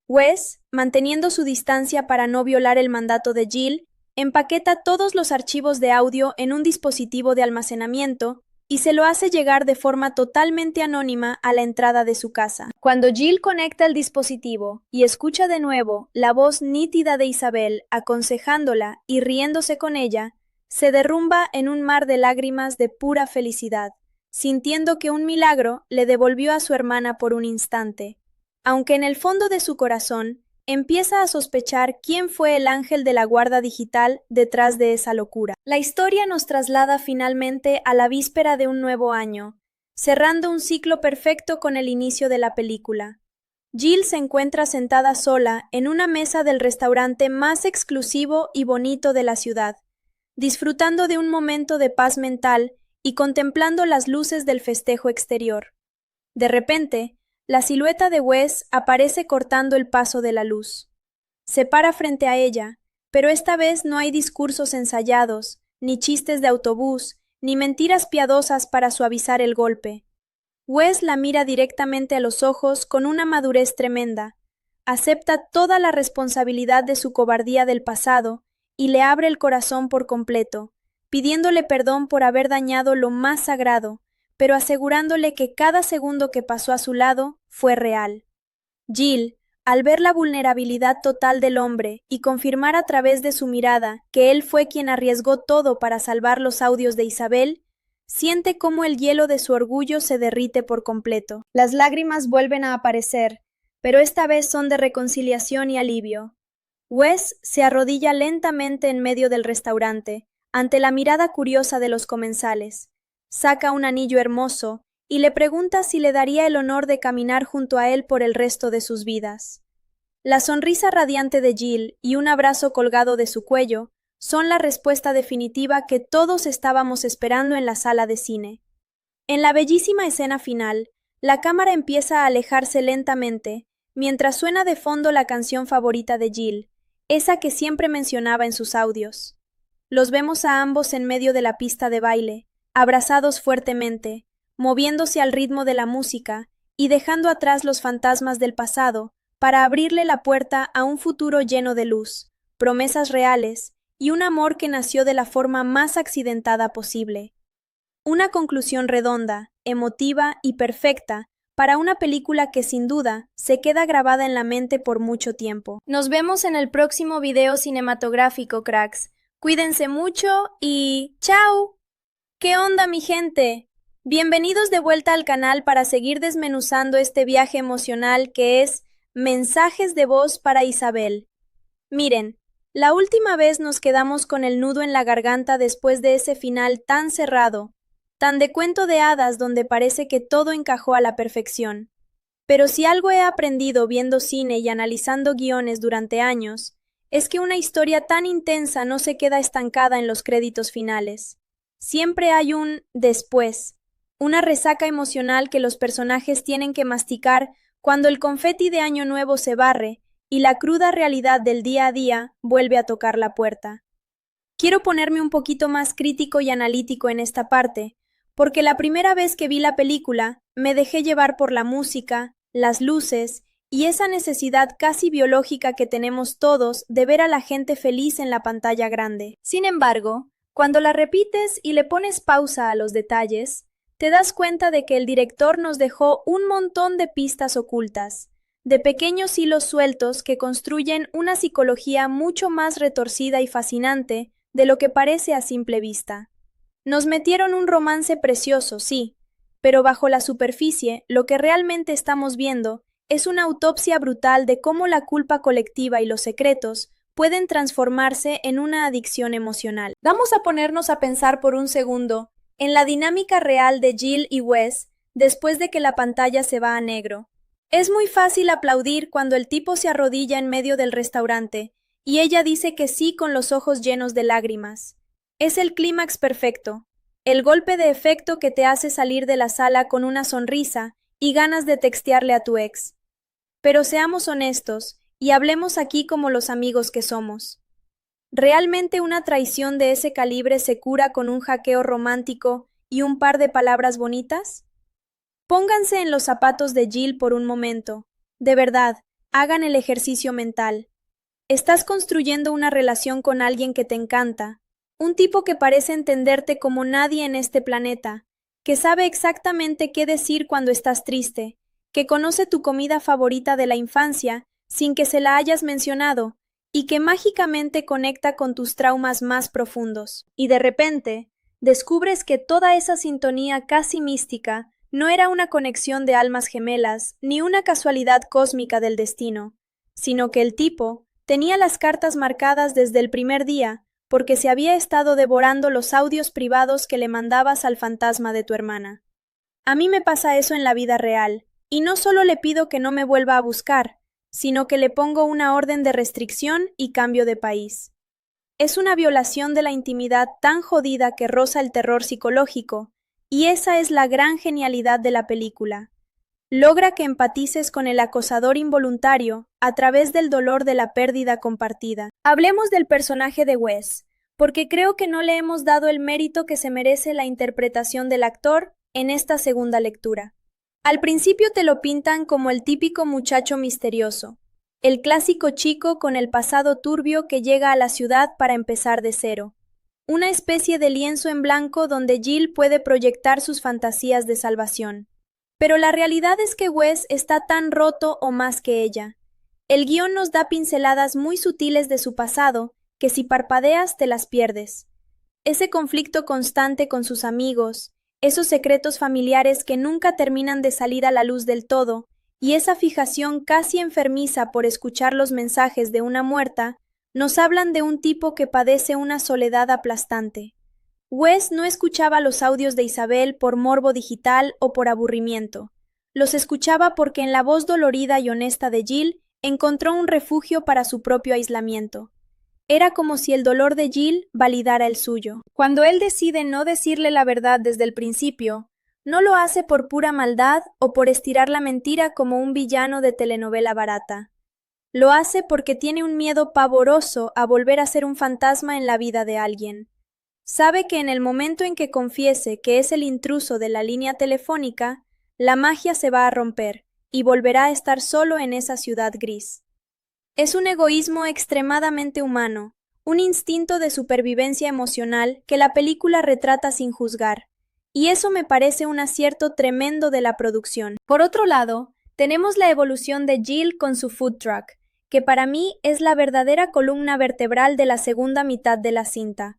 Wes, manteniendo su distancia para no violar el mandato de Jill, empaqueta todos los archivos de audio en un dispositivo de almacenamiento y se lo hace llegar de forma totalmente anónima a la entrada de su casa. Cuando Jill conecta el dispositivo y escucha de nuevo la voz nítida de Isabel aconsejándola y riéndose con ella, se derrumba en un mar de lágrimas de pura felicidad, sintiendo que un milagro le devolvió a su hermana por un instante, aunque en el fondo de su corazón empieza a sospechar quién fue el ángel de la guarda digital detrás de esa locura. La historia nos traslada finalmente a la víspera de un nuevo año, cerrando un ciclo perfecto con el inicio de la película. Jill se encuentra sentada sola en una mesa del restaurante más exclusivo y bonito de la ciudad, disfrutando de un momento de paz mental y contemplando las luces del festejo exterior. De repente, la silueta de Wes aparece cortando el paso de la luz. Se para frente a ella, pero esta vez no hay discursos ensayados, ni chistes de autobús, ni mentiras piadosas para suavizar el golpe. Wes la mira directamente a los ojos con una madurez tremenda, acepta toda la responsabilidad de su cobardía del pasado y le abre el corazón por completo, pidiéndole perdón por haber dañado lo más sagrado, pero asegurándole que cada segundo que pasó a su lado fue real. Jill, al ver la vulnerabilidad total del hombre y confirmar a través de su mirada que él fue quien arriesgó todo para salvar los audios de Isabel, siente cómo el hielo de su orgullo se derrite por completo. Las lágrimas vuelven a aparecer, pero esta vez son de reconciliación y alivio. Wes se arrodilla lentamente en medio del restaurante, ante la mirada curiosa de los comensales. Saca un anillo hermoso y le pregunta si le daría el honor de caminar junto a él por el resto de sus vidas. La sonrisa radiante de Jill y un abrazo colgado de su cuello son la respuesta definitiva que todos estábamos esperando en la sala de cine. En la bellísima escena final, la cámara empieza a alejarse lentamente, mientras suena de fondo la canción favorita de Jill, esa que siempre mencionaba en sus audios. Los vemos a ambos en medio de la pista de baile, abrazados fuertemente, moviéndose al ritmo de la música y dejando atrás los fantasmas del pasado para abrirle la puerta a un futuro lleno de luz, promesas reales y un amor que nació de la forma más accidentada posible. Una conclusión redonda, emotiva y perfecta para una película que sin duda se queda grabada en la mente por mucho tiempo. Nos vemos en el próximo video cinematográfico, cracks. Cuídense mucho y ¡chao! ¿Qué onda, mi gente? Bienvenidos de vuelta al canal para seguir desmenuzando este viaje emocional que es Mensajes de voz para Isabel. Miren, la última vez nos quedamos con el nudo en la garganta después de ese final tan cerrado, tan de cuento de hadas donde parece que todo encajó a la perfección. Pero si algo he aprendido viendo cine y analizando guiones durante años, es que una historia tan intensa no se queda estancada en los créditos finales. Siempre hay un después, una resaca emocional que los personajes tienen que masticar cuando el confeti de Año Nuevo se barre y la cruda realidad del día a día vuelve a tocar la puerta. Quiero ponerme un poquito más crítico y analítico en esta parte, porque la primera vez que vi la película me dejé llevar por la música, las luces y esa necesidad casi biológica que tenemos todos de ver a la gente feliz en la pantalla grande. Sin embargo, cuando la repites y le pones pausa a los detalles, te das cuenta de que el director nos dejó un montón de pistas ocultas, de pequeños hilos sueltos que construyen una psicología mucho más retorcida y fascinante de lo que parece a simple vista. Nos metieron un romance precioso, sí, pero bajo la superficie lo que realmente estamos viendo es una autopsia brutal de cómo la culpa colectiva y los secretos pueden transformarse en una adicción emocional. Vamos a ponernos a pensar por un segundo en la dinámica real de Jill y Wes después de que la pantalla se va a negro. Es muy fácil aplaudir cuando el tipo se arrodilla en medio del restaurante y ella dice que sí con los ojos llenos de lágrimas. Es el clímax perfecto, el golpe de efecto que te hace salir de la sala con una sonrisa y ganas de textearle a tu ex. Pero seamos honestos y hablemos aquí como los amigos que somos. ¿Realmente una traición de ese calibre se cura con un hackeo romántico y un par de palabras bonitas? Pónganse en los zapatos de Jill por un momento. De verdad, hagan el ejercicio mental. Estás construyendo una relación con alguien que te encanta, un tipo que parece entenderte como nadie en este planeta, que sabe exactamente qué decir cuando estás triste, que conoce tu comida favorita de la infancia sin que se la hayas mencionado, y que mágicamente conecta con tus traumas más profundos. Y de repente, descubres que toda esa sintonía casi mística no era una conexión de almas gemelas ni una casualidad cósmica del destino, sino que el tipo tenía las cartas marcadas desde el primer día porque se había estado devorando los audios privados que le mandabas al fantasma de tu hermana. A mí me pasa eso en la vida real, y no solo le pido que no me vuelva a buscar, sino que le pongo una orden de restricción y cambio de país. Es una violación de la intimidad tan jodida que roza el terror psicológico, y esa es la gran genialidad de la película. Logra que empatices con el acosador involuntario a través del dolor de la pérdida compartida. Hablemos del personaje de Wes, porque creo que no le hemos dado el mérito que se merece la interpretación del actor en esta segunda lectura. Al principio te lo pintan como el típico muchacho misterioso, el clásico chico con el pasado turbio que llega a la ciudad para empezar de cero. Una especie de lienzo en blanco donde Jill puede proyectar sus fantasías de salvación. Pero la realidad es que Wes está tan roto o más que ella. El guión nos da pinceladas muy sutiles de su pasado, que si parpadeas te las pierdes. Ese conflicto constante con sus amigos, esos secretos familiares que nunca terminan de salir a la luz del todo, y esa fijación casi enfermiza por escuchar los mensajes de una muerta, nos hablan de un tipo que padece una soledad aplastante. Wes no escuchaba los audios de Isabel por morbo digital o por aburrimiento. Los escuchaba porque en la voz dolorida y honesta de Jill encontró un refugio para su propio aislamiento. Era como si el dolor de Jill validara el suyo. Cuando él decide no decirle la verdad desde el principio, no lo hace por pura maldad o por estirar la mentira como un villano de telenovela barata. Lo hace porque tiene un miedo pavoroso a volver a ser un fantasma en la vida de alguien. Sabe que en el momento en que confiese que es el intruso de la línea telefónica, la magia se va a romper y volverá a estar solo en esa ciudad gris. Es un egoísmo extremadamente humano, un instinto de supervivencia emocional que la película retrata sin juzgar, y eso me parece un acierto tremendo de la producción. Por otro lado, tenemos la evolución de Jill con su food truck, que para mí es la verdadera columna vertebral de la segunda mitad de la cinta.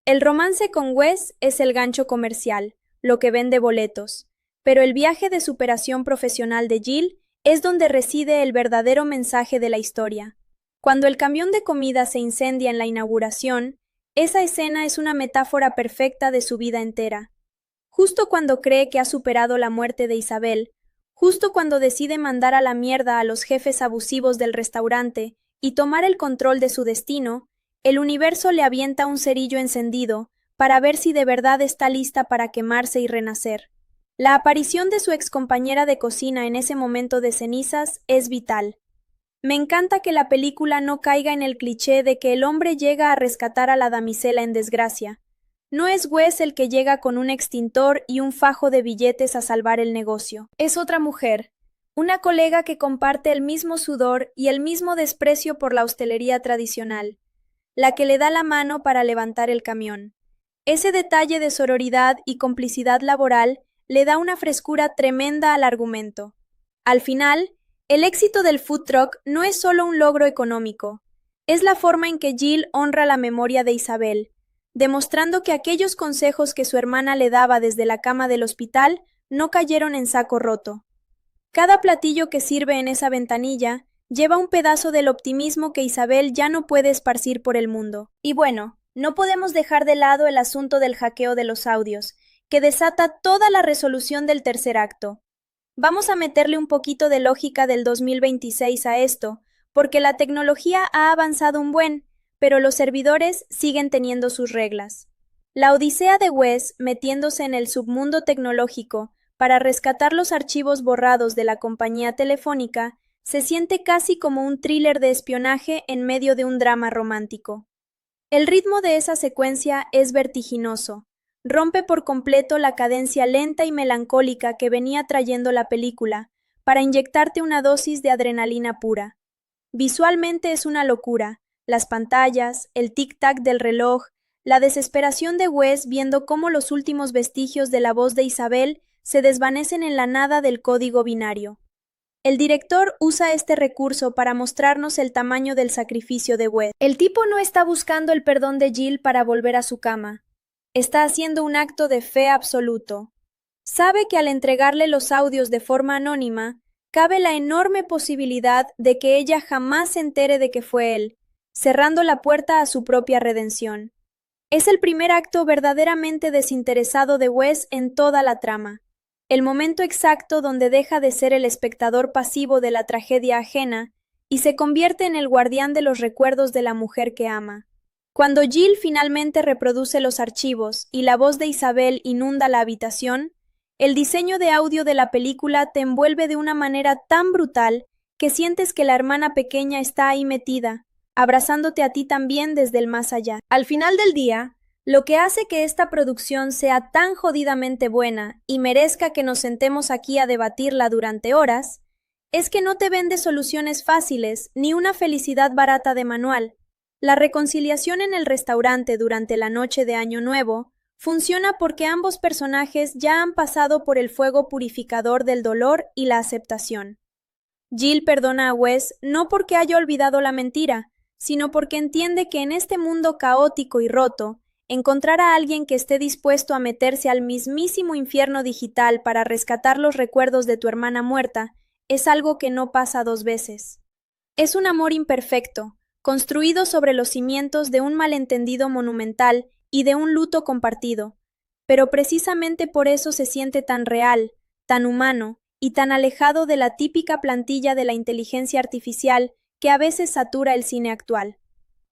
El romance con Wes es el gancho comercial, lo que vende boletos, pero el viaje de superación profesional de Jill es donde reside el verdadero mensaje de la historia. Cuando el camión de comida se incendia en la inauguración, esa escena es una metáfora perfecta de su vida entera. Justo cuando cree que ha superado la muerte de Isabel, justo cuando decide mandar a la mierda a los jefes abusivos del restaurante y tomar el control de su destino, el universo le avienta un cerillo encendido para ver si de verdad está lista para quemarse y renacer. La aparición de su excompañera de cocina en ese momento de cenizas es vital. Me encanta que la película no caiga en el cliché de que el hombre llega a rescatar a la damisela en desgracia. No es Wes el que llega con un extintor y un fajo de billetes a salvar el negocio. Es otra mujer, una colega que comparte el mismo sudor y el mismo desprecio por la hostelería tradicional, la que le da la mano para levantar el camión. Ese detalle de sororidad y complicidad laboral le da una frescura tremenda al argumento. Al final, el éxito del food truck no es solo un logro económico, es la forma en que Jill honra la memoria de Isabel, demostrando que aquellos consejos que su hermana le daba desde la cama del hospital no cayeron en saco roto. Cada platillo que sirve en esa ventanilla lleva un pedazo del optimismo que Isabel ya no puede esparcir por el mundo. Y bueno, no podemos dejar de lado el asunto del hackeo de los audios, que desata toda la resolución del tercer acto. Vamos a meterle un poquito de lógica del 2026 a esto, porque la tecnología ha avanzado un buen, pero los servidores siguen teniendo sus reglas. La odisea de Wes metiéndose en el submundo tecnológico para rescatar los archivos borrados de la compañía telefónica se siente casi como un thriller de espionaje en medio de un drama romántico. El ritmo de esa secuencia es vertiginoso, rompe por completo la cadencia lenta y melancólica que venía trayendo la película para inyectarte una dosis de adrenalina pura. Visualmente es una locura. Las pantallas, el tic-tac del reloj, la desesperación de Wes viendo cómo los últimos vestigios de la voz de Isabel se desvanecen en la nada del código binario. El director usa este recurso para mostrarnos el tamaño del sacrificio de Wes. El tipo no está buscando el perdón de Jill para volver a su cama. Está haciendo un acto de fe absoluto. Sabe que al entregarle los audios de forma anónima, cabe la enorme posibilidad de que ella jamás se entere de que fue él, cerrando la puerta a su propia redención. Es el primer acto verdaderamente desinteresado de Wes en toda la trama, el momento exacto donde deja de ser el espectador pasivo de la tragedia ajena y se convierte en el guardián de los recuerdos de la mujer que ama. Cuando Jill finalmente reproduce los archivos y la voz de Isabel inunda la habitación, el diseño de audio de la película te envuelve de una manera tan brutal que sientes que la hermana pequeña está ahí metida, abrazándote a ti también desde el más allá. Al final del día, lo que hace que esta producción sea tan jodidamente buena y merezca que nos sentemos aquí a debatirla durante horas, es que no te vende soluciones fáciles ni una felicidad barata de manual. La reconciliación en el restaurante durante la noche de Año Nuevo funciona porque ambos personajes ya han pasado por el fuego purificador del dolor y la aceptación. Jill perdona a Wes no porque haya olvidado la mentira, sino porque entiende que en este mundo caótico y roto, encontrar a alguien que esté dispuesto a meterse al mismísimo infierno digital para rescatar los recuerdos de tu hermana muerta es algo que no pasa dos veces. Es un amor imperfecto, construido sobre los cimientos de un malentendido monumental y de un luto compartido, pero precisamente por eso se siente tan real, tan humano y tan alejado de la típica plantilla de la inteligencia artificial que a veces satura el cine actual.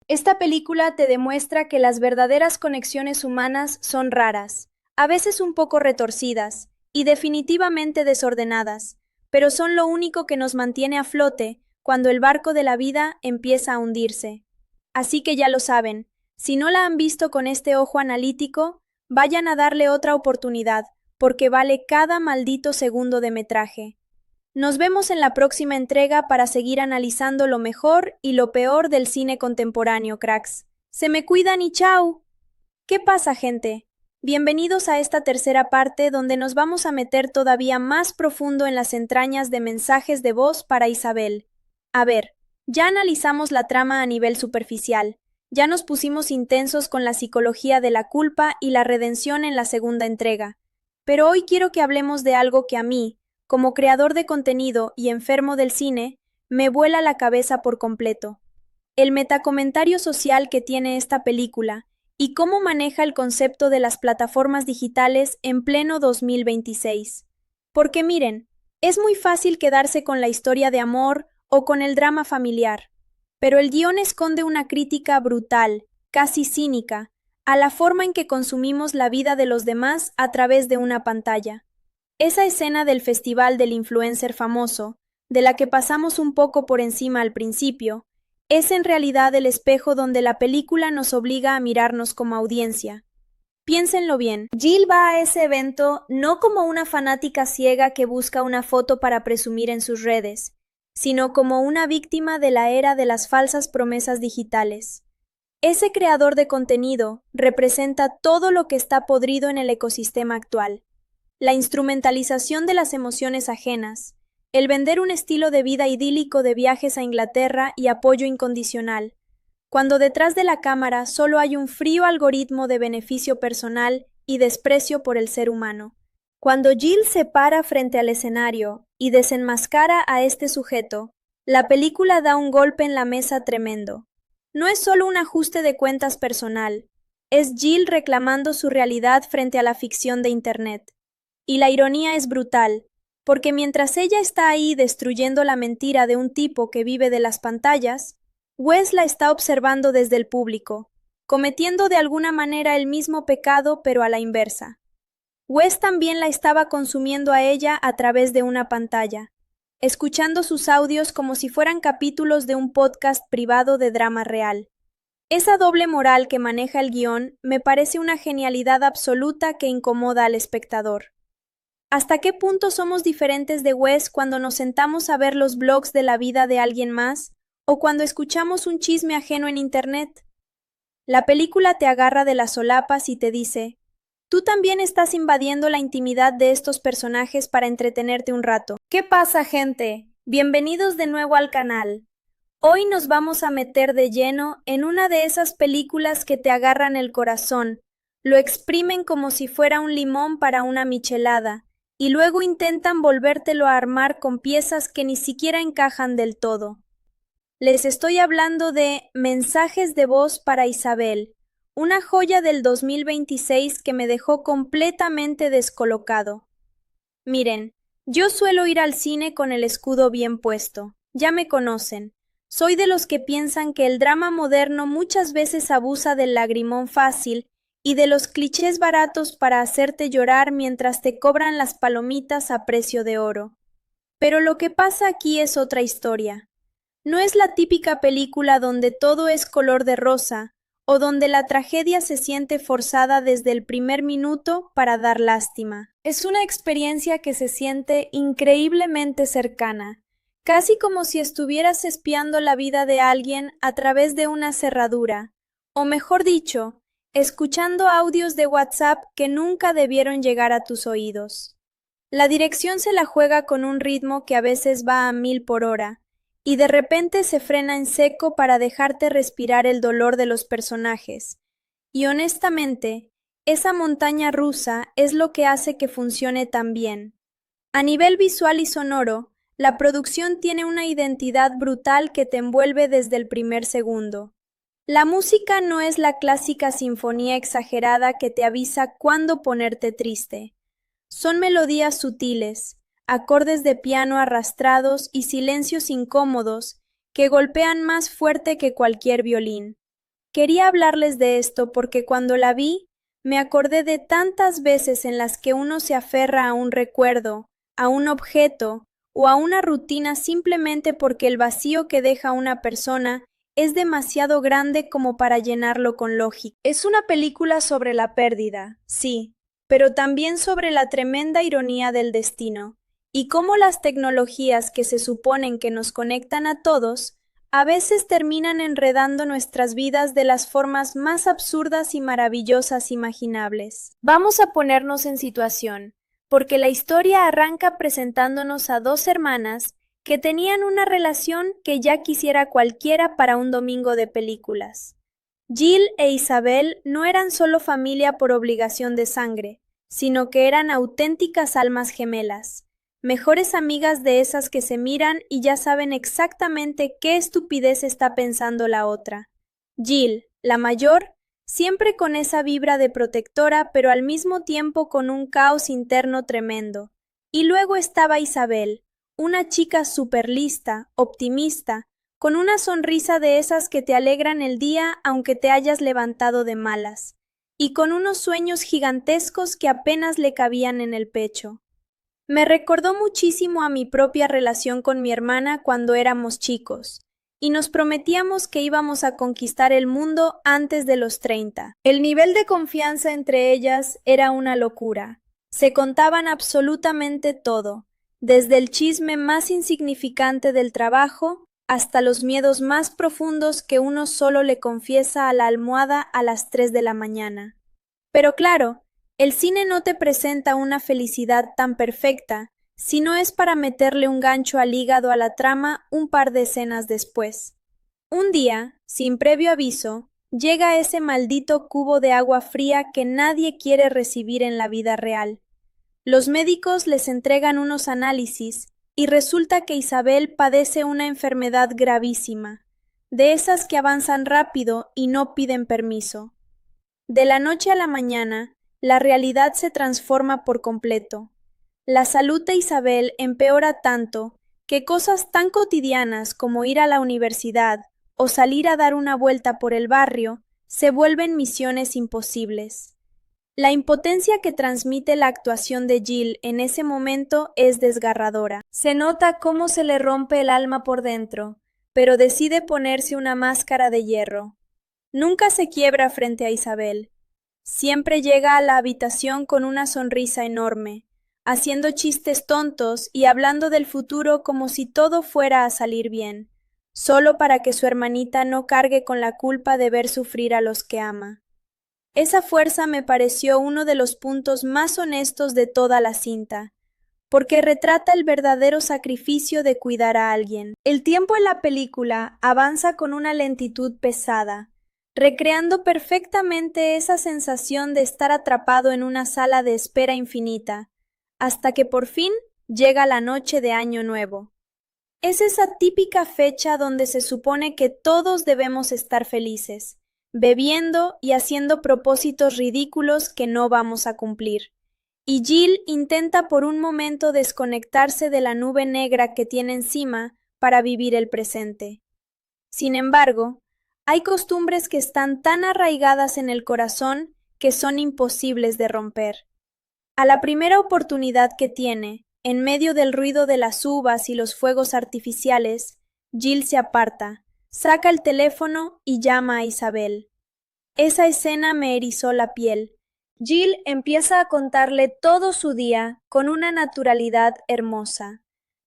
Esta película te demuestra que las verdaderas conexiones humanas son raras, a veces un poco retorcidas y definitivamente desordenadas, pero son lo único que nos mantiene a flote cuando el barco de la vida empieza a hundirse. Así que ya lo saben, si no la han visto con este ojo analítico, vayan a darle otra oportunidad, porque vale cada maldito segundo de metraje. Nos vemos en la próxima entrega para seguir analizando lo mejor y lo peor del cine contemporáneo, cracks. Se me cuidan y chao. ¿Qué pasa, gente? Bienvenidos a esta tercera parte donde nos vamos a meter todavía más profundo en las entrañas de Mensajes de Voz para Isabel. A ver, ya analizamos la trama a nivel superficial, ya nos pusimos intensos con la psicología de la culpa y la redención en la segunda entrega, pero hoy quiero que hablemos de algo que a mí, como creador de contenido y enfermo del cine, me vuela la cabeza por completo. El metacomentario social que tiene esta película y cómo maneja el concepto de las plataformas digitales en pleno 2026. Porque miren, es muy fácil quedarse con la historia de amor o con el drama familiar, pero el guión esconde una crítica brutal, casi cínica, a la forma en que consumimos la vida de los demás a través de una pantalla. Esa escena del festival del influencer famoso, de la que pasamos un poco por encima al principio, es en realidad el espejo donde la película nos obliga a mirarnos como audiencia. Piénsenlo bien, Jill va a ese evento no como una fanática ciega que busca una foto para presumir en sus redes, sino como una víctima de la era de las falsas promesas digitales. Ese creador de contenido representa todo lo que está podrido en el ecosistema actual. La instrumentalización de las emociones ajenas, el vender un estilo de vida idílico de viajes a Inglaterra y apoyo incondicional, cuando detrás de la cámara solo hay un frío algoritmo de beneficio personal y desprecio por el ser humano. Cuando Jill se para frente al escenario y desenmascara a este sujeto, la película da un golpe en la mesa tremendo. No es solo un ajuste de cuentas personal, es Jill reclamando su realidad frente a la ficción de Internet. Y la ironía es brutal, porque mientras ella está ahí destruyendo la mentira de un tipo que vive de las pantallas, Wes la está observando desde el público, cometiendo de alguna manera el mismo pecado pero a la inversa. Wes también la estaba consumiendo a ella a través de una pantalla, escuchando sus audios como si fueran capítulos de un podcast privado de drama real. Esa doble moral que maneja el guión me parece una genialidad absoluta que incomoda al espectador. ¿Hasta qué punto somos diferentes de Wes cuando nos sentamos a ver los blogs de la vida de alguien más o cuando escuchamos un chisme ajeno en Internet? La película te agarra de las solapas y te dice, tú también estás invadiendo la intimidad de estos personajes para entretenerte un rato. ¿Qué pasa, gente? Bienvenidos de nuevo al canal. Hoy nos vamos a meter de lleno en una de esas películas que te agarran el corazón, lo exprimen como si fuera un limón para una michelada, y luego intentan volvértelo a armar con piezas que ni siquiera encajan del todo. Les estoy hablando de Mensajes de Voz para Isabel, una joya del 2026 que me dejó completamente descolocado. Miren, yo suelo ir al cine con el escudo bien puesto, ya me conocen. Soy de los que piensan que el drama moderno muchas veces abusa del lagrimón fácil y de los clichés baratos para hacerte llorar mientras te cobran las palomitas a precio de oro. Pero lo que pasa aquí es otra historia. No es la típica película donde todo es color de rosa o donde la tragedia se siente forzada desde el primer minuto para dar lástima. Es una experiencia que se siente increíblemente cercana, casi como si estuvieras espiando la vida de alguien a través de una cerradura, o mejor dicho, escuchando audios de WhatsApp que nunca debieron llegar a tus oídos. La dirección se la juega con un ritmo que a veces va a 1000 por hora, y de repente se frena en seco para dejarte respirar el dolor de los personajes. Y honestamente, esa montaña rusa es lo que hace que funcione tan bien. A nivel visual y sonoro, la producción tiene una identidad brutal que te envuelve desde el primer segundo. La música no es la clásica sinfonía exagerada que te avisa cuándo ponerte triste. Son melodías sutiles, acordes de piano arrastrados y silencios incómodos que golpean más fuerte que cualquier violín. Quería hablarles de esto porque cuando la vi, me acordé de tantas veces en las que uno se aferra a un recuerdo, a un objeto o a una rutina simplemente porque el vacío que deja una persona es demasiado grande como para llenarlo con lógica. Es una película sobre la pérdida, sí, pero también sobre la tremenda ironía del destino y cómo las tecnologías que se suponen que nos conectan a todos a veces terminan enredando nuestras vidas de las formas más absurdas y maravillosas imaginables. Vamos a ponernos en situación, porque la historia arranca presentándonos a dos hermanas que tenían una relación que ya quisiera cualquiera para un domingo de películas. Jill e Isabel no eran solo familia por obligación de sangre, sino que eran auténticas almas gemelas, mejores amigas de esas que se miran y ya saben exactamente qué estupidez está pensando la otra. Jill, la mayor, siempre con esa vibra de protectora, pero al mismo tiempo con un caos interno tremendo. Y luego estaba Isabel, una chica súper lista, optimista, con una sonrisa de esas que te alegran el día aunque te hayas levantado de malas, y con unos sueños gigantescos que apenas le cabían en el pecho. Me recordó muchísimo a mi propia relación con mi hermana cuando éramos chicos, y nos prometíamos que íbamos a conquistar el mundo antes de los 30. El nivel de confianza entre ellas era una locura. Se contaban absolutamente todo, desde el chisme más insignificante del trabajo hasta los miedos más profundos que uno solo le confiesa a la almohada a las 3 de la mañana. Pero claro, el cine no te presenta una felicidad tan perfecta, si no es para meterle un gancho al hígado a la trama un par de escenas después. Un día, sin previo aviso, llega ese maldito cubo de agua fría que nadie quiere recibir en la vida real. Los médicos les entregan unos análisis y resulta que Isabel padece una enfermedad gravísima, de esas que avanzan rápido y no piden permiso. De la noche a la mañana, la realidad se transforma por completo. La salud de Isabel empeora tanto que cosas tan cotidianas como ir a la universidad o salir a dar una vuelta por el barrio se vuelven misiones imposibles. La impotencia que transmite la actuación de Jill en ese momento es desgarradora. Se nota cómo se le rompe el alma por dentro, pero decide ponerse una máscara de hierro. Nunca se quiebra frente a Isabel. Siempre llega a la habitación con una sonrisa enorme, haciendo chistes tontos y hablando del futuro como si todo fuera a salir bien, solo para que su hermanita no cargue con la culpa de ver sufrir a los que ama. Esa fuerza me pareció uno de los puntos más honestos de toda la cinta, porque retrata el verdadero sacrificio de cuidar a alguien. El tiempo en la película avanza con una lentitud pesada, recreando perfectamente esa sensación de estar atrapado en una sala de espera infinita, hasta que por fin llega la noche de Año Nuevo. Es esa típica fecha donde se supone que todos debemos estar felices, bebiendo y haciendo propósitos ridículos que no vamos a cumplir. Y Jill intenta por un momento desconectarse de la nube negra que tiene encima para vivir el presente. Sin embargo, hay costumbres que están tan arraigadas en el corazón que son imposibles de romper. A la primera oportunidad que tiene, en medio del ruido de las uvas y los fuegos artificiales, Jill se aparta, saca el teléfono y llama a Isabel. Esa escena me erizó la piel. Jill empieza a contarle todo su día con una naturalidad hermosa.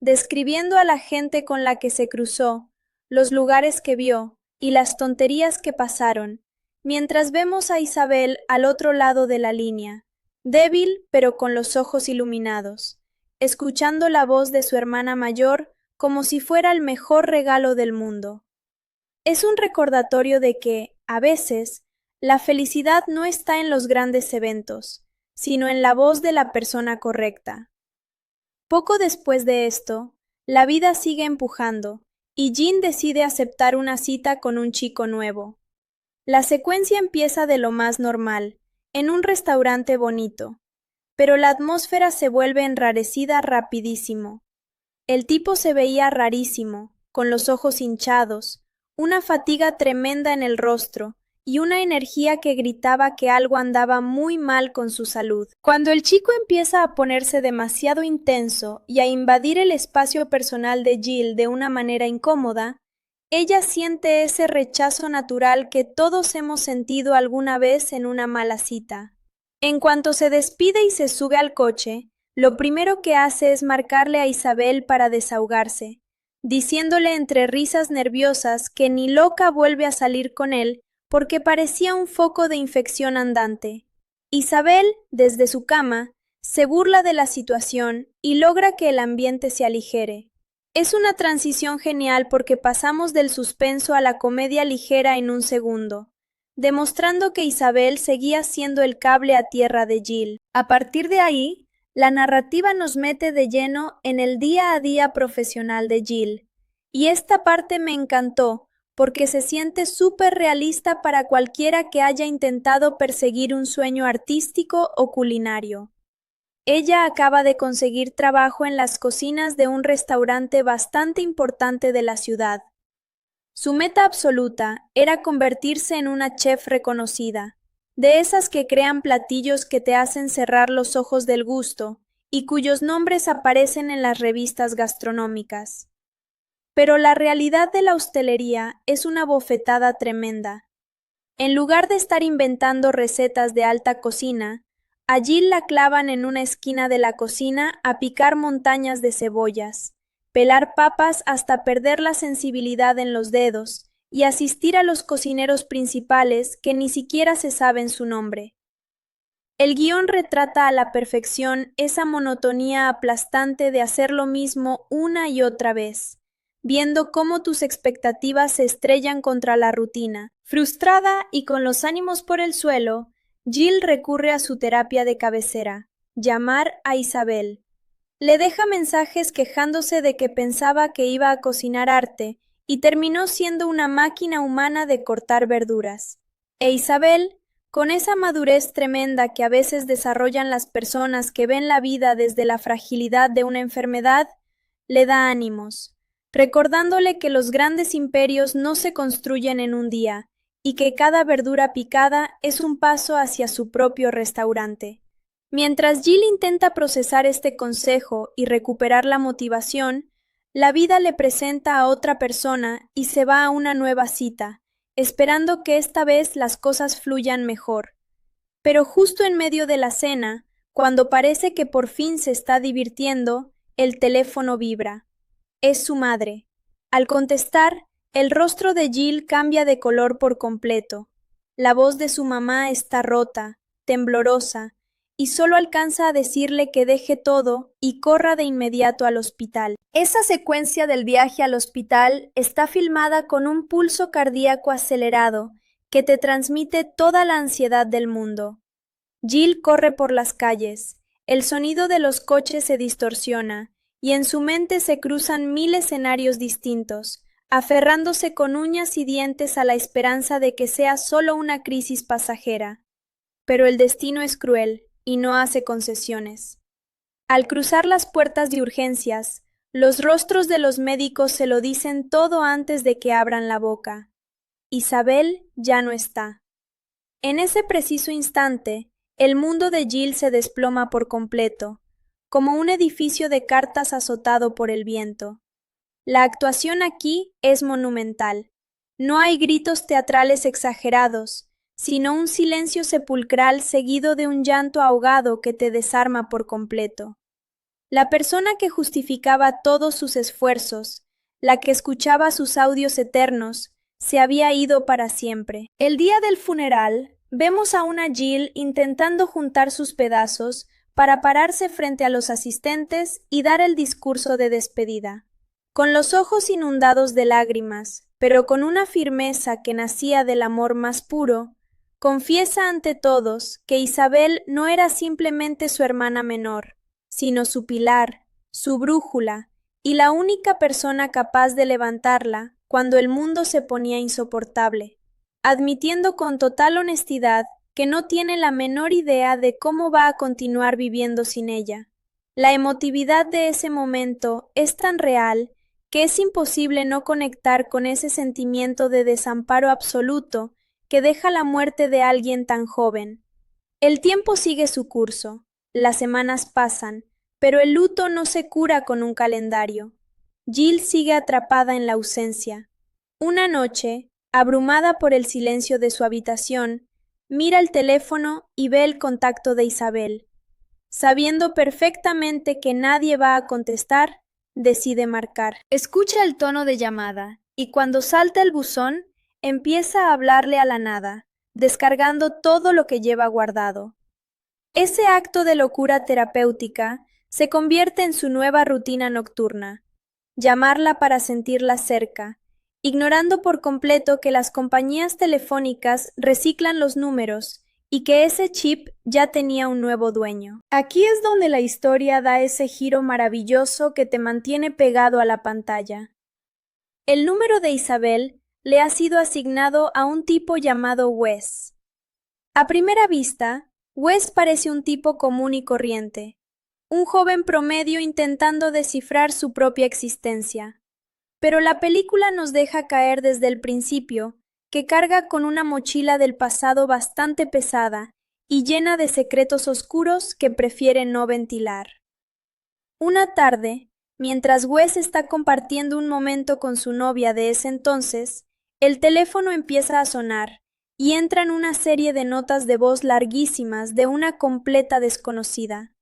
describiendo a la gente con la que se cruzó, los lugares que vio y las tonterías que pasaron, mientras vemos a Isabel al otro lado de la línea, débil pero con los ojos iluminados, escuchando la voz de su hermana mayor como si fuera el mejor regalo del mundo. Es un recordatorio de que, a veces, la felicidad no está en los grandes eventos, sino en la voz de la persona correcta. Poco después de esto, la vida sigue empujando, y Jean decide aceptar una cita con un chico nuevo. La secuencia empieza de lo más normal, en un restaurante bonito, pero la atmósfera se vuelve enrarecida rapidísimo. El tipo se veía rarísimo, con los ojos hinchados, una fatiga tremenda en el rostro y una energía que gritaba que algo andaba muy mal con su salud. Cuando el chico empieza a ponerse demasiado intenso y a invadir el espacio personal de Jill de una manera incómoda, ella siente ese rechazo natural que todos hemos sentido alguna vez en una mala cita. En cuanto se despide y se sube al coche, lo primero que hace es marcarle a Isabel para desahogarse, diciéndole entre risas nerviosas que ni loca vuelve a salir con él porque parecía un foco de infección andante. Isabel, desde su cama, se burla de la situación y logra que el ambiente se aligere. Es una transición genial porque pasamos del suspenso a la comedia ligera en un segundo, demostrando que Isabel seguía siendo el cable a tierra de Jill. A partir de ahí, la narrativa nos mete de lleno en el día a día profesional de Jill, y esta parte me encantó porque se siente súper realista para cualquiera que haya intentado perseguir un sueño artístico o culinario. Ella acaba de conseguir trabajo en las cocinas de un restaurante bastante importante de la ciudad. Su meta absoluta era convertirse en una chef reconocida, de esas que crean platillos que te hacen cerrar los ojos del gusto y cuyos nombres aparecen en las revistas gastronómicas. Pero la realidad de la hostelería es una bofetada tremenda. En lugar de estar inventando recetas de alta cocina, a Jill la clavan en una esquina de la cocina a picar montañas de cebollas, pelar papas hasta perder la sensibilidad en los dedos y asistir a los cocineros principales que ni siquiera se saben su nombre. El guión retrata a la perfección esa monotonía aplastante de hacer lo mismo una y otra vez, viendo cómo tus expectativas se estrellan contra la rutina. Frustrada y con los ánimos por el suelo, Jill recurre a su terapia de cabecera, llamar a Isabel. Le deja mensajes quejándose de que pensaba que iba a cocinar arte y terminó siendo una máquina humana de cortar verduras. E Isabel, con esa madurez tremenda que a veces desarrollan las personas que ven la vida desde la fragilidad de una enfermedad, le da ánimos, recordándole que los grandes imperios no se construyen en un día y que cada verdura picada es un paso hacia su propio restaurante. Mientras Jill intenta procesar este consejo y recuperar la motivación, la vida le presenta a otra persona y se va a una nueva cita, esperando que esta vez las cosas fluyan mejor. Pero justo en medio de la cena, cuando parece que por fin se está divirtiendo, el teléfono vibra. Es su madre. Al contestar, el rostro de Jill cambia de color por completo. La voz de su mamá está rota, temblorosa, y solo alcanza a decirle que deje todo y corra de inmediato al hospital. Esa secuencia del viaje al hospital está filmada con un pulso cardíaco acelerado que te transmite toda la ansiedad del mundo. Jill corre por las calles, el sonido de los coches se distorsiona, y en su mente se cruzan 1000 escenarios distintos, aferrándose con uñas y dientes a la esperanza de que sea solo una crisis pasajera. Pero el destino es cruel y no hace concesiones. Al cruzar las puertas de urgencias, los rostros de los médicos se lo dicen todo antes de que abran la boca. Isabel ya no está. En ese preciso instante, el mundo de Jill se desploma por completo, como un edificio de cartas azotado por el viento. La actuación aquí es monumental. No hay gritos teatrales exagerados, sino un silencio sepulcral seguido de un llanto ahogado que te desarma por completo. La persona que justificaba todos sus esfuerzos, la que escuchaba sus audios eternos, se había ido para siempre. El día del funeral, vemos a una Jill intentando juntar sus pedazos para pararse frente a los asistentes y dar el discurso de despedida. Con los ojos inundados de lágrimas, pero con una firmeza que nacía del amor más puro, confiesa ante todos que Isabel no era simplemente su hermana menor, sino su pilar, su brújula, y la única persona capaz de levantarla cuando el mundo se ponía insoportable, admitiendo con total honestidad que no tiene la menor idea de cómo va a continuar viviendo sin ella. La emotividad de ese momento es tan real que es imposible no conectar con ese sentimiento de desamparo absoluto que deja la muerte de alguien tan joven. El tiempo sigue su curso, las semanas pasan, pero el luto no se cura con un calendario. Jill sigue atrapada en la ausencia. Una noche, abrumada por el silencio de su habitación, mira el teléfono y ve el contacto de Isabel. Sabiendo perfectamente que nadie va a contestar, decide marcar. Escucha el tono de llamada y cuando salta el buzón, empieza a hablarle a la nada, descargando todo lo que lleva guardado. Ese acto de locura terapéutica se convierte en su nueva rutina nocturna, llamarla para sentirla cerca, ignorando por completo que las compañías telefónicas reciclan los números y que ese chip ya tenía un nuevo dueño. Aquí es donde la historia da ese giro maravilloso que te mantiene pegado a la pantalla. El número de Isabel le ha sido asignado a un tipo llamado Wes. A primera vista, Wes parece un tipo común y corriente, un joven promedio intentando descifrar su propia existencia. Pero la película nos deja caer desde el principio que carga con una mochila del pasado bastante pesada y llena de secretos oscuros que prefiere no ventilar. Una tarde, mientras Wes está compartiendo un momento con su novia de ese entonces, el teléfono empieza a sonar y entran una serie de notas de voz larguísimas de una completa desconocida.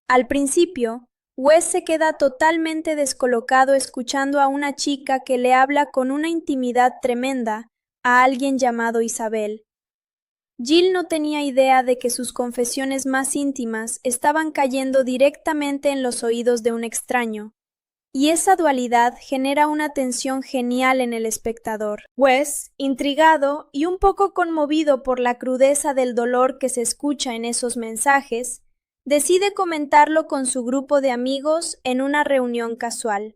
Al principio, Wes se queda totalmente descolocado escuchando a una chica que le habla con una intimidad tremenda a alguien llamado Isabel. Jill no tenía idea de que sus confesiones más íntimas estaban cayendo directamente en los oídos de un extraño, y esa dualidad genera una tensión genial en el espectador. Wes, intrigado y un poco conmovido por la crudeza del dolor que se escucha en esos mensajes, decide comentarlo con su grupo de amigos en una reunión casual.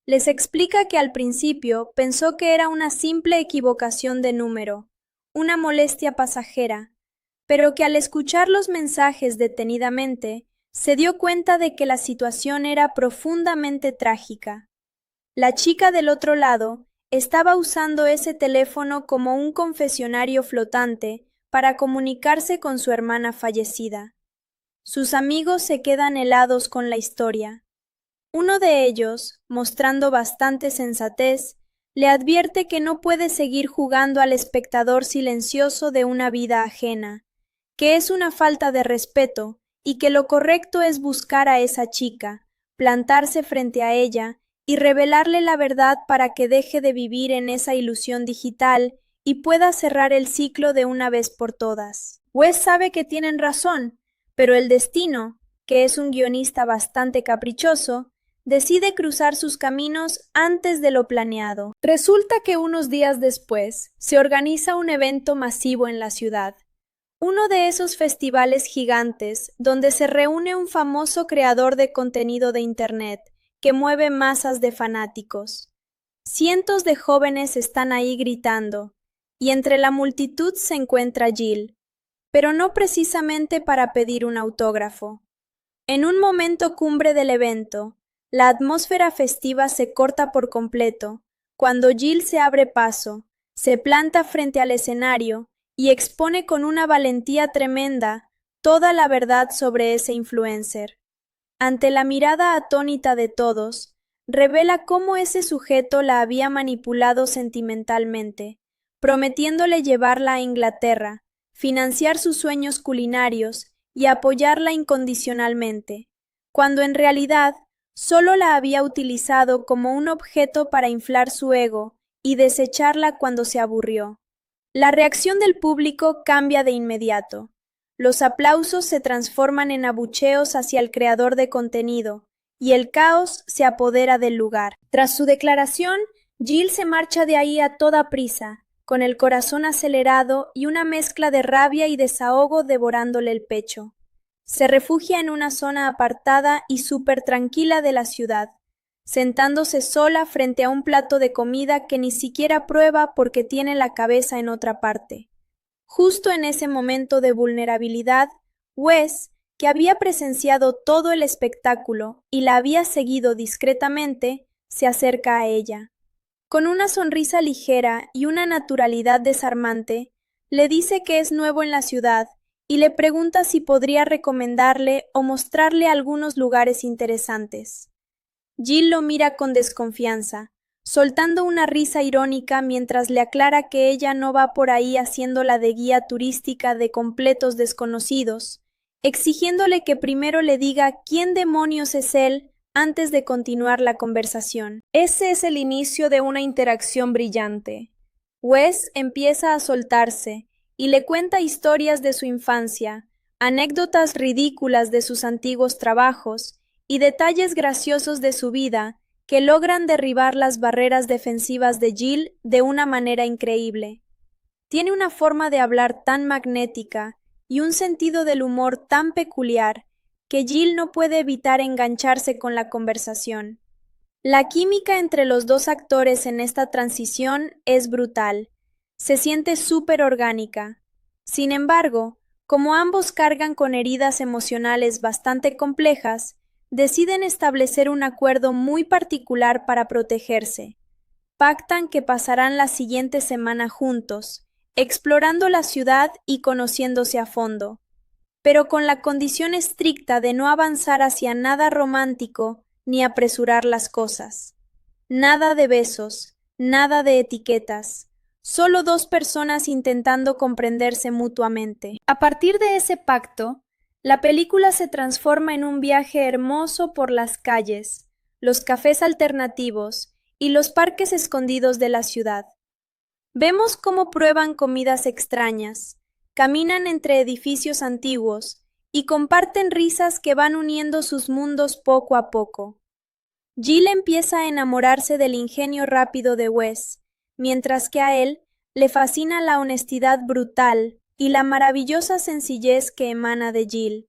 Les explica que al principio pensó que era una simple equivocación de número, una molestia pasajera, pero que al escuchar los mensajes detenidamente, se dio cuenta de que la situación era profundamente trágica. La chica del otro lado estaba usando ese teléfono como un confesionario flotante para comunicarse con su hermana fallecida. Sus amigos se quedan helados con la historia. Uno de ellos, mostrando bastante sensatez, le advierte que no puede seguir jugando al espectador silencioso de una vida ajena, que es una falta de respeto y que lo correcto es buscar a esa chica, plantarse frente a ella y revelarle la verdad para que deje de vivir en esa ilusión digital y pueda cerrar el ciclo de una vez por todas. Wes sabe que tienen razón, pero el destino, que es un guionista bastante caprichoso, decide cruzar sus caminos antes de lo planeado. Resulta que unos días después se organiza un evento masivo en la ciudad, uno de esos festivales gigantes donde se reúne un famoso creador de contenido de Internet que mueve masas de fanáticos. Cientos de jóvenes están ahí gritando, y entre la multitud se encuentra Jill, pero no precisamente para pedir un autógrafo. En un momento cumbre del evento, la atmósfera festiva se corta por completo, cuando Jill se abre paso, se planta frente al escenario y expone con una valentía tremenda toda la verdad sobre ese influencer. Ante la mirada atónita de todos, revela cómo ese sujeto la había manipulado sentimentalmente, prometiéndole llevarla a Inglaterra, financiar sus sueños culinarios y apoyarla incondicionalmente. cuando en realidad solo la había utilizado como un objeto para inflar su ego y desecharla cuando se aburrió. La reacción del público cambia de inmediato. Los aplausos se transforman en abucheos hacia el creador de contenido, y el caos se apodera del lugar. Tras su declaración, Jill se marcha de ahí a toda prisa, con el corazón acelerado y una mezcla de rabia y desahogo devorándole el pecho. Se refugia en una zona apartada y súper tranquila de la ciudad, sentándose sola frente a un plato de comida que ni siquiera prueba porque tiene la cabeza en otra parte. Justo en ese momento de vulnerabilidad, Wes, que había presenciado todo el espectáculo y la había seguido discretamente, se acerca a ella. Con una sonrisa ligera y una naturalidad desarmante, le dice que es nuevo en la ciudad y le pregunta si podría recomendarle o mostrarle algunos lugares interesantes. Jill lo mira con desconfianza, soltando una risa irónica mientras le aclara que ella no va por ahí haciéndola de guía turística de completos desconocidos, exigiéndole que primero le diga quién demonios es él antes de continuar la conversación. Ese es el inicio de una interacción brillante. Wes empieza a soltarse y le cuenta historias de su infancia, anécdotas ridículas de sus antiguos trabajos y detalles graciosos de su vida que logran derribar las barreras defensivas de Jill de una manera increíble. Tiene una forma de hablar tan magnética y un sentido del humor tan peculiar que Jill no puede evitar engancharse con la conversación. La química entre los dos actores en esta transición es brutal. Se siente súper orgánica. Sin embargo, como ambos cargan con heridas emocionales bastante complejas, deciden establecer un acuerdo muy particular para protegerse. Pactan que pasarán la siguiente semana juntos, explorando la ciudad y conociéndose a fondo, pero con la condición estricta de no avanzar hacia nada romántico ni apresurar las cosas. Nada de besos, nada de etiquetas, solo dos personas intentando comprenderse mutuamente. A partir de ese pacto, la película se transforma en un viaje hermoso por las calles, los cafés alternativos y los parques escondidos de la ciudad. Vemos cómo prueban comidas extrañas, caminan entre edificios antiguos y comparten risas que van uniendo sus mundos poco a poco. Jill empieza a enamorarse del ingenio rápido de Wes, mientras que a él le fascina la honestidad brutal y la maravillosa sencillez que emana de Jill.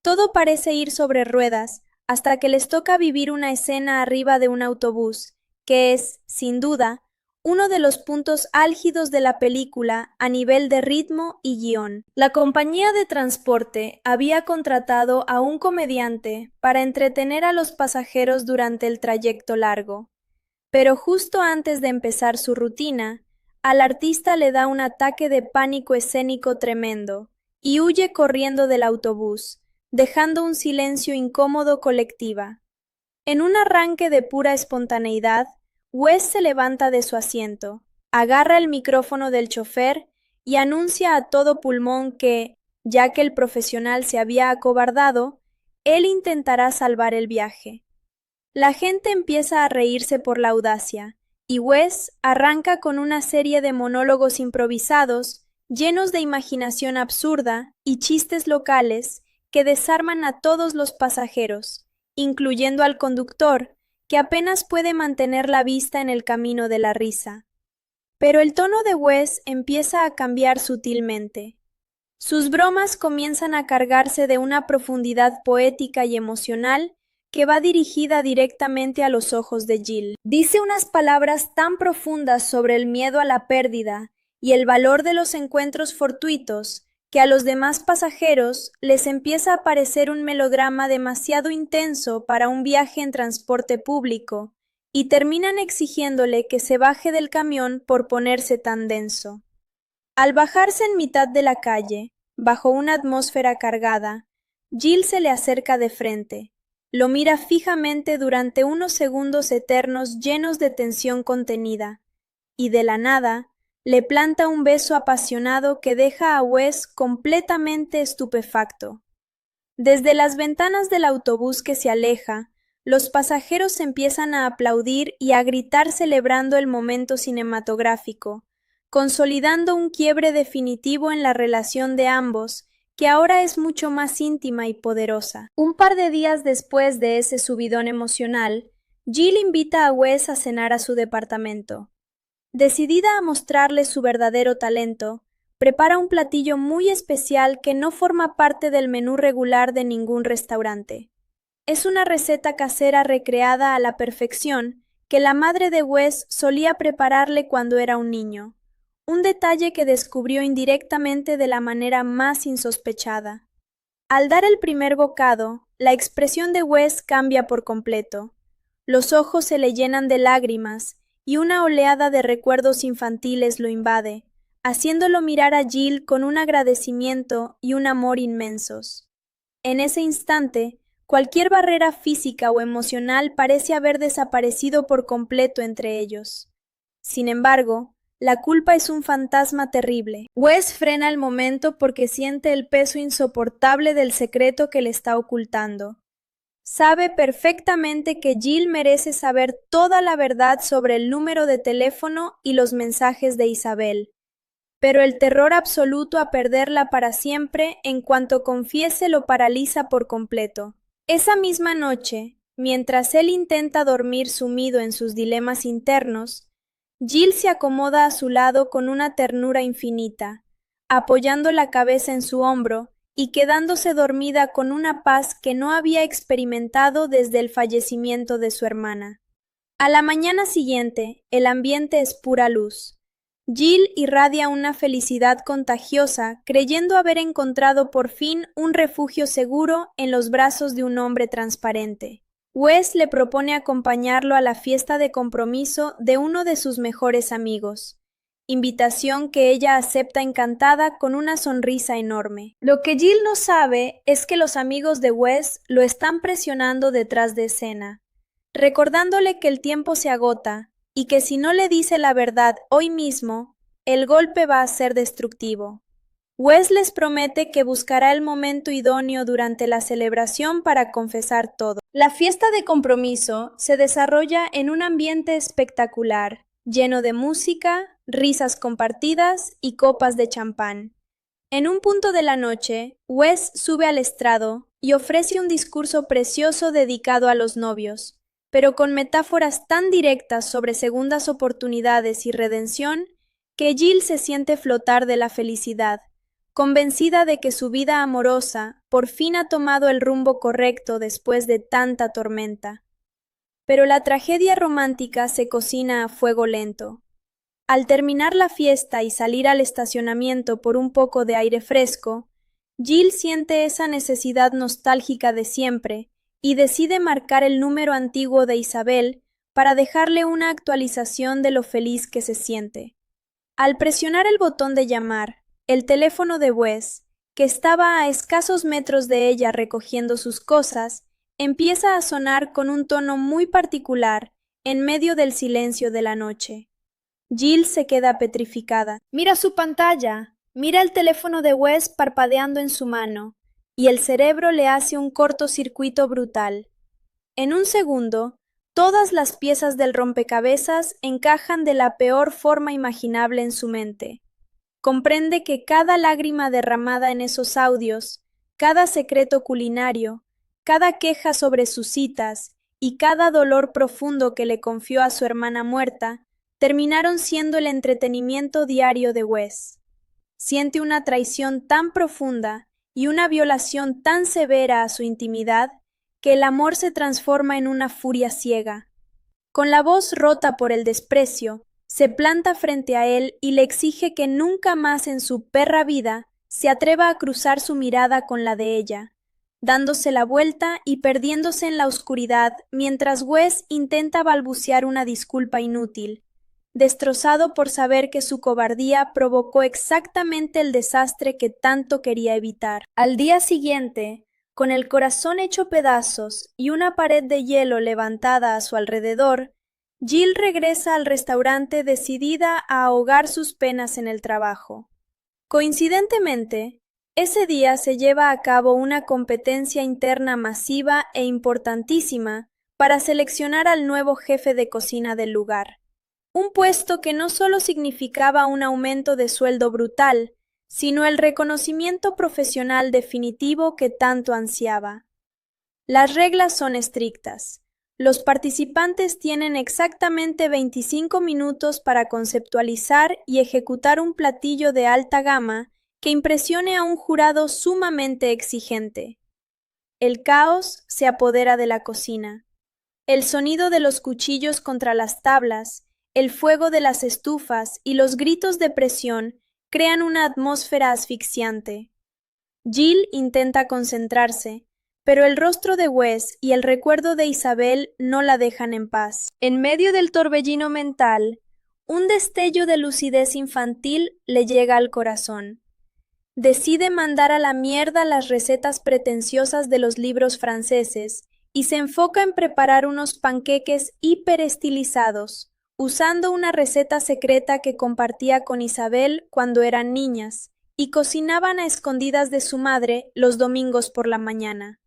Todo parece ir sobre ruedas hasta que les toca vivir una escena arriba de un autobús, que es, sin duda, uno de los puntos álgidos de la película a nivel de ritmo y guión. La compañía de transporte había contratado a un comediante para entretener a los pasajeros durante el trayecto largo, pero justo antes de empezar su rutina, al artista le da un ataque de pánico escénico tremendo y huye corriendo del autobús, dejando un silencio incómodo colectiva. En un arranque de pura espontaneidad, Wes se levanta de su asiento, agarra el micrófono del chofer y anuncia a todo pulmón que, ya que el profesional se había acobardado, él intentará salvar el viaje. La gente empieza a reírse por la audacia, y Wes arranca con una serie de monólogos improvisados, llenos de imaginación absurda y chistes locales que desarman a todos los pasajeros, incluyendo al conductor, que apenas puede mantener la vista en el camino de la risa. Pero el tono de Wes empieza a cambiar sutilmente. Sus bromas comienzan a cargarse de una profundidad poética y emocional que va dirigida directamente a los ojos de Jill. Dice unas palabras tan profundas sobre el miedo a la pérdida y el valor de los encuentros fortuitos que a los demás pasajeros les empieza a parecer un melodrama demasiado intenso para un viaje en transporte público y terminan exigiéndole que se baje del camión por ponerse tan denso. Al bajarse en mitad de la calle, bajo una atmósfera cargada, Jill se le acerca de frente, lo mira fijamente durante unos segundos eternos llenos de tensión contenida, y de la nada, le planta un beso apasionado que deja a Wes completamente estupefacto. Desde las ventanas del autobús que se aleja, los pasajeros empiezan a aplaudir y a gritar celebrando el momento cinematográfico, consolidando un quiebre definitivo en la relación de ambos, que ahora es mucho más íntima y poderosa. Un par de días después de ese subidón emocional, Jill invita a Wes a cenar a su departamento. Decidida a mostrarle su verdadero talento, prepara un platillo muy especial que no forma parte del menú regular de ningún restaurante. Es una receta casera recreada a la perfección que la madre de Wes solía prepararle cuando era un niño, un detalle que descubrió indirectamente de la manera más insospechada. Al dar el primer bocado, la expresión de Wes cambia por completo. Los ojos se le llenan de lágrimas y una oleada de recuerdos infantiles lo invade, haciéndolo mirar a Jill con un agradecimiento y un amor inmensos. En ese instante, cualquier barrera física o emocional parece haber desaparecido por completo entre ellos. Sin embargo, la culpa es un fantasma terrible. Wes frena el momento porque siente el peso insoportable del secreto que le está ocultando. Sabe perfectamente que Jill merece saber toda la verdad sobre el número de teléfono y los mensajes de Isabel, pero el terror absoluto a perderla para siempre en cuanto confiese lo paraliza por completo. Esa misma noche, mientras él intenta dormir sumido en sus dilemas internos, Jill se acomoda a su lado con una ternura infinita, apoyando la cabeza en su hombro y quedándose dormida con una paz que no había experimentado desde el fallecimiento de su hermana. A la mañana siguiente, el ambiente es pura luz. Jill irradia una felicidad contagiosa, creyendo haber encontrado por fin un refugio seguro en los brazos de un hombre transparente. Wes le propone acompañarlo a la fiesta de compromiso de uno de sus mejores amigos, invitación que ella acepta encantada con una sonrisa enorme. Lo que Jill no sabe es que los amigos de Wes lo están presionando detrás de escena, recordándole que el tiempo se agota y que si no le dice la verdad hoy mismo, el golpe va a ser destructivo. Wes les promete que buscará el momento idóneo durante la celebración para confesar todo. La fiesta de compromiso se desarrolla en un ambiente espectacular, lleno de música, risas compartidas y copas de champán. En un punto de la noche, Wes sube al estrado y ofrece un discurso precioso dedicado a los novios, pero con metáforas tan directas sobre segundas oportunidades y redención que Jill se siente flotar de la felicidad, convencida de que su vida amorosa por fin ha tomado el rumbo correcto después de tanta tormenta. Pero la tragedia romántica se cocina a fuego lento. Al terminar la fiesta y salir al estacionamiento por un poco de aire fresco, Jill siente esa necesidad nostálgica de siempre y decide marcar el número antiguo de Isabel para dejarle una actualización de lo feliz que se siente. Al presionar el botón de llamar, el teléfono de Wes, que estaba a escasos metros de ella recogiendo sus cosas, empieza a sonar con un tono muy particular en medio del silencio de la noche. Jill se queda petrificada. Mira su pantalla, mira el teléfono de Wes parpadeando en su mano, y el cerebro le hace un cortocircuito brutal. En un segundo, todas las piezas del rompecabezas encajan de la peor forma imaginable en su mente. Comprende que cada lágrima derramada en esos audios, cada secreto culinario, cada queja sobre sus citas y cada dolor profundo que le confió a su hermana muerta, terminaron siendo el entretenimiento diario de Wes. Siente una traición tan profunda y una violación tan severa a su intimidad que el amor se transforma en una furia ciega. Con la voz rota por el desprecio, se planta frente a él y le exige que nunca más en su perra vida se atreva a cruzar su mirada con la de ella, dándose la vuelta y perdiéndose en la oscuridad mientras Wes intenta balbucear una disculpa inútil, destrozado por saber que su cobardía provocó exactamente el desastre que tanto quería evitar. Al día siguiente, con el corazón hecho pedazos y una pared de hielo levantada a su alrededor, Jill regresa al restaurante decidida a ahogar sus penas en el trabajo. Coincidentemente, Ese día se lleva a cabo una competencia interna masiva e importantísima para seleccionar al nuevo jefe de cocina del lugar. Un puesto que no solo significaba un aumento de sueldo brutal, sino el reconocimiento profesional definitivo que tanto ansiaba. Las reglas son estrictas. Los participantes tienen exactamente 25 minutos para conceptualizar y ejecutar un platillo de alta gama que impresione a un jurado sumamente exigente. El caos se apodera de la cocina. El sonido de los cuchillos contra las tablas, el fuego de las estufas y los gritos de presión crean una atmósfera asfixiante. Jill intenta concentrarse, pero el rostro de Wes y el recuerdo de Isabel no la dejan en paz. En medio del torbellino mental, un destello de lucidez infantil le llega al corazón. Decide mandar a la mierda las recetas pretenciosas de los libros franceses y se enfoca en preparar unos panqueques hiperestilizados, usando una receta secreta que compartía con Isabel cuando eran niñas y cocinaban a escondidas de su madre los domingos por la mañana.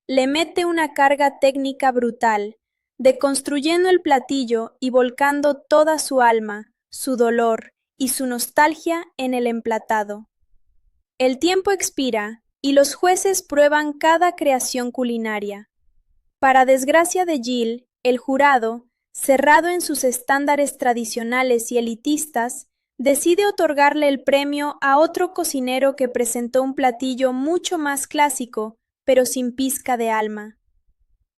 Le mete una carga técnica brutal, deconstruyendo el platillo y volcando toda su alma, su dolor y su nostalgia en el emplatado. El tiempo expira y los jueces prueban cada creación culinaria. Para desgracia de Jill, el jurado, cerrado en sus estándares tradicionales y elitistas, decide otorgarle el premio a otro cocinero que presentó un platillo mucho más clásico, pero sin pizca de alma.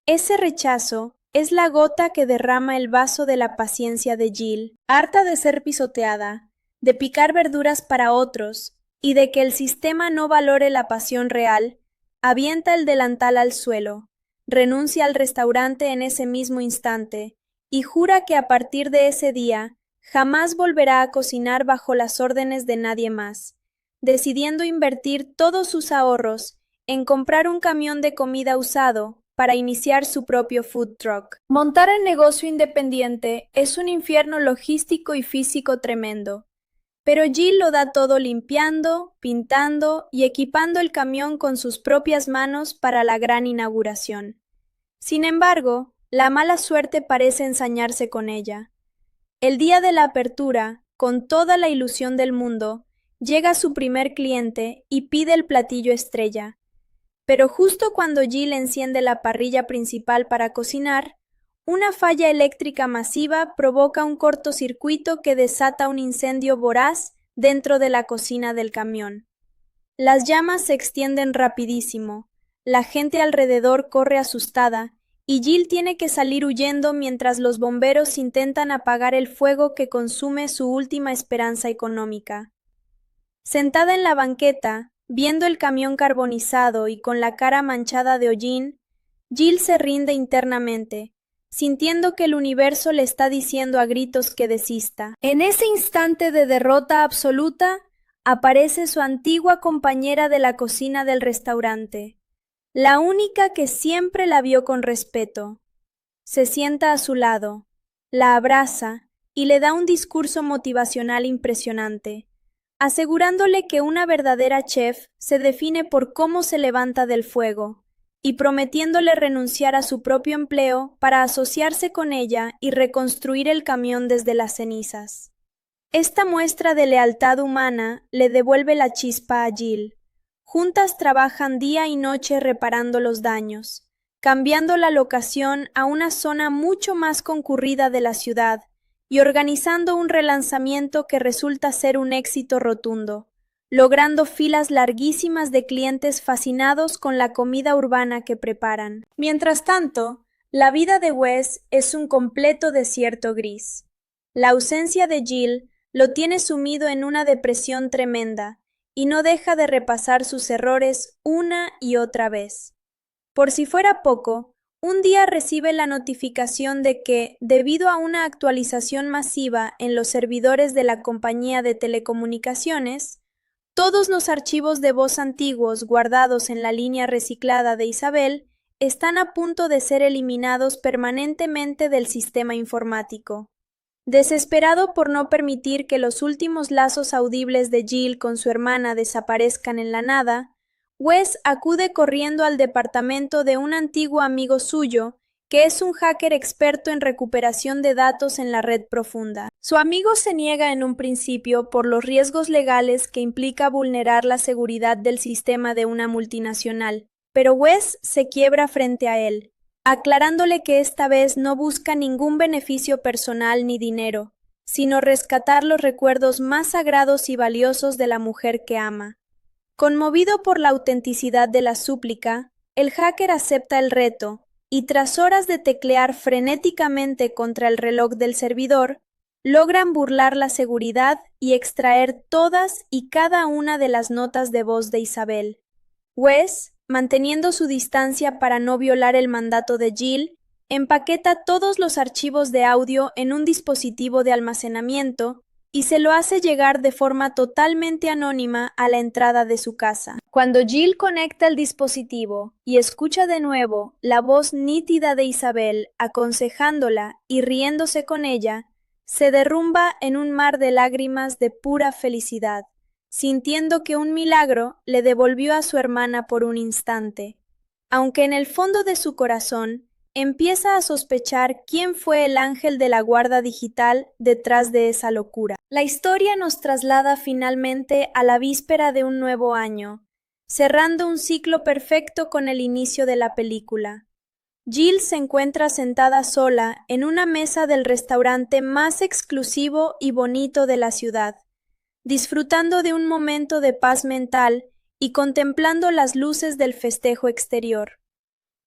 Ese rechazo es la gota que derrama el vaso de la paciencia de Jill, harta de ser pisoteada, de picar verduras para otros y de que el sistema no valore la pasión real, avienta el delantal al suelo, renuncia al restaurante en ese mismo instante y jura que a partir de ese día jamás volverá a cocinar bajo las órdenes de nadie más, decidiendo invertir todos sus ahorros en comprar un camión de comida usado para iniciar su propio food truck. Montar el negocio independiente es un infierno logístico y físico tremendo, pero Jill lo da todo limpiando, pintando y equipando el camión con sus propias manos para la gran inauguración. Sin embargo, la mala suerte parece ensañarse con ella. El día de la apertura, con toda la ilusión del mundo, llega su primer cliente y pide el platillo estrella. Pero justo cuando Jill enciende la parrilla principal para cocinar, una falla eléctrica masiva provoca un cortocircuito que desata un incendio voraz dentro de la cocina del camión. Las llamas se extienden rapidísimo, la gente alrededor corre asustada y Jill tiene que salir huyendo mientras los bomberos intentan apagar el fuego que consume su última esperanza económica. Sentada en la banqueta, viendo el camión carbonizado y con la cara manchada de hollín, Jill se rinde internamente, sintiendo que el universo le está diciendo a gritos que desista. En ese instante de derrota absoluta, aparece su antigua compañera de la cocina del restaurante, la única que siempre la vio con respeto. Se sienta a su lado, la abraza y le da un discurso motivacional impresionante, asegurándole que una verdadera chef se define por cómo se levanta del fuego, y prometiéndole renunciar a su propio empleo para asociarse con ella y reconstruir el camión desde las cenizas. Esta muestra de lealtad humana le devuelve la chispa a Jill. Juntas trabajan día y noche reparando los daños, cambiando la locación a una zona mucho más concurrida de la ciudad y organizando un relanzamiento que resulta ser un éxito rotundo, logrando filas larguísimas de clientes fascinados con la comida urbana que preparan. Mientras tanto, la vida de Wes es un completo desierto gris. La ausencia de Jill lo tiene sumido en una depresión tremenda y no deja de repasar sus errores una y otra vez. Por si fuera poco, un día recibe la notificación de que, debido a una actualización masiva en los servidores de la compañía de telecomunicaciones, todos los archivos de voz antiguos guardados en la línea reciclada de Isabel están a punto de ser eliminados permanentemente del sistema informático. Desesperado por no permitir que los últimos lazos audibles de Jill con su hermana desaparezcan en la nada, Wes acude corriendo al departamento de un antiguo amigo suyo, que es un hacker experto en recuperación de datos en la red profunda. Su amigo se niega en un principio por los riesgos legales que implica vulnerar la seguridad del sistema de una multinacional, pero Wes se quiebra frente a él, aclarándole que esta vez no busca ningún beneficio personal ni dinero, sino rescatar los recuerdos más sagrados y valiosos de la mujer que ama. Conmovido por la autenticidad de la súplica, el hacker acepta el reto y tras horas de teclear frenéticamente contra el reloj del servidor, logran burlar la seguridad y extraer todas y cada una de las notas de voz de Isabel. Wes, manteniendo su distancia para no violar el mandato de Jill, empaqueta todos los archivos de audio en un dispositivo de almacenamiento y se lo hace llegar de forma totalmente anónima a la entrada de su casa. Cuando Jill conecta el dispositivo y escucha de nuevo la voz nítida de Isabel aconsejándola y riéndose con ella, se derrumba en un mar de lágrimas de pura felicidad, sintiendo que un milagro le devolvió a su hermana por un instante. Aunque en el fondo de su corazón empieza a sospechar quién fue el ángel de la guarda digital detrás de esa locura. La historia nos traslada finalmente a la víspera de un nuevo año, cerrando un ciclo perfecto con el inicio de la película. Jill se encuentra sentada sola en una mesa del restaurante más exclusivo y bonito de la ciudad, disfrutando de un momento de paz mental y contemplando las luces del festejo exterior.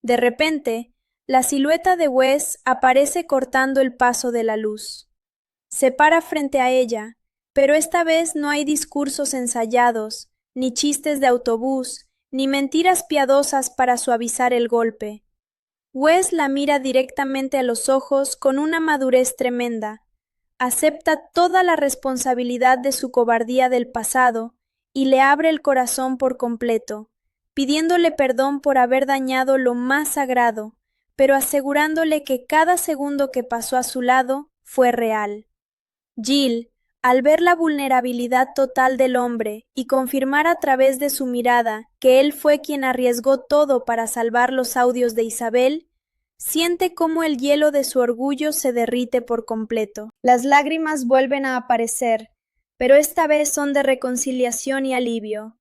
De repente, la silueta de Wes aparece cortando el paso de la luz. Se para frente a ella, pero esta vez no hay discursos ensayados, ni chistes de autobús, ni mentiras piadosas para suavizar el golpe. Wes la mira directamente a los ojos con una madurez tremenda, acepta toda la responsabilidad de su cobardía del pasado y le abre el corazón por completo, pidiéndole perdón por haber dañado lo más sagrado, pero asegurándole que cada segundo que pasó a su lado fue real. Jill, al ver la vulnerabilidad total del hombre y confirmar a través de su mirada que él fue quien arriesgó todo para salvar los audios de Isabel, siente cómo el hielo de su orgullo se derrite por completo. Las lágrimas vuelven a aparecer, pero esta vez son de reconciliación y alivio.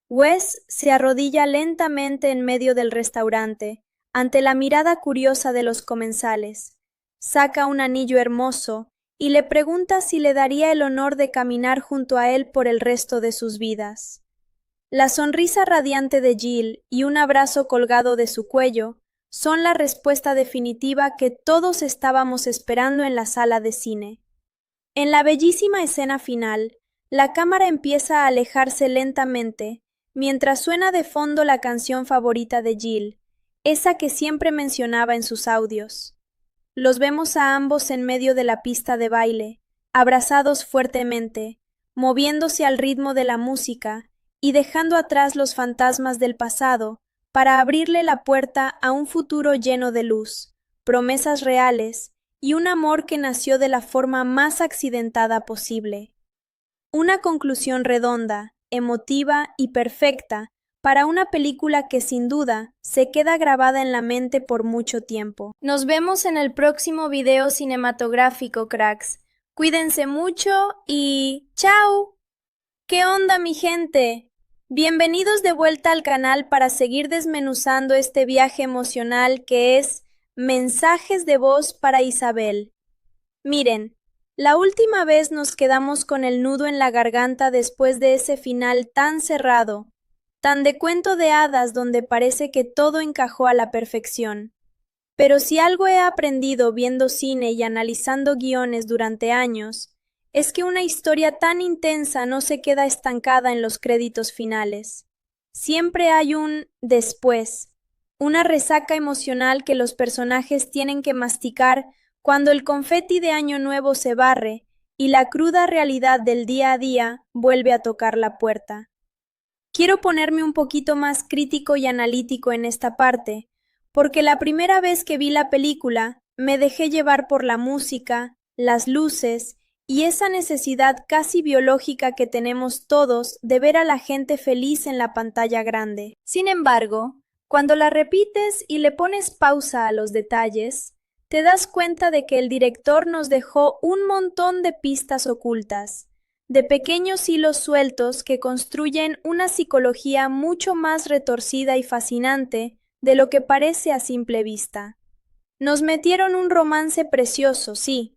Wes se arrodilla lentamente en medio del restaurante, ante la mirada curiosa de los comensales. Saca un anillo hermoso y le pregunta si le daría el honor de caminar junto a él por el resto de sus vidas. La sonrisa radiante de Jill y un abrazo colgado de su cuello son la respuesta definitiva que todos estábamos esperando en la sala de cine. En la bellísima escena final, la cámara empieza a alejarse lentamente, mientras suena de fondo la canción favorita de Jill, esa que siempre mencionaba en sus audios. Los vemos a ambos en medio de la pista de baile, abrazados fuertemente, moviéndose al ritmo de la música y dejando atrás los fantasmas del pasado para abrirle la puerta a un futuro lleno de luz, promesas reales y un amor que nació de la forma más accidentada posible. Una conclusión redonda, emotiva y perfecta para una película que sin duda se queda grabada en la mente por mucho tiempo. Nos vemos en el próximo video cinematográfico, cracks. Cuídense mucho y ¡chao! ¿Qué onda, mi gente? Bienvenidos de vuelta al canal para seguir desmenuzando este viaje emocional que es Mensajes de voz para Isabel. Miren, la última vez nos quedamos con el nudo en la garganta después de ese final tan cerrado, tan de cuento de hadas donde parece que todo encajó a la perfección. Pero si algo he aprendido viendo cine y analizando guiones durante años, es que una historia tan intensa no se queda estancada en los créditos finales. Siempre hay un después, una resaca emocional que los personajes tienen que masticar cuando el confeti de Año Nuevo se barre y la cruda realidad del día a día vuelve a tocar la puerta. Quiero ponerme un poquito más crítico y analítico en esta parte, porque la primera vez que vi la película me dejé llevar por la música, las luces y esa necesidad casi biológica que tenemos todos de ver a la gente feliz en la pantalla grande. Sin embargo, cuando la repites y le pones pausa a los detalles, te das cuenta de que el director nos dejó un montón de pistas ocultas, de pequeños hilos sueltos que construyen una psicología mucho más retorcida y fascinante de lo que parece a simple vista. Nos metieron un romance precioso, sí,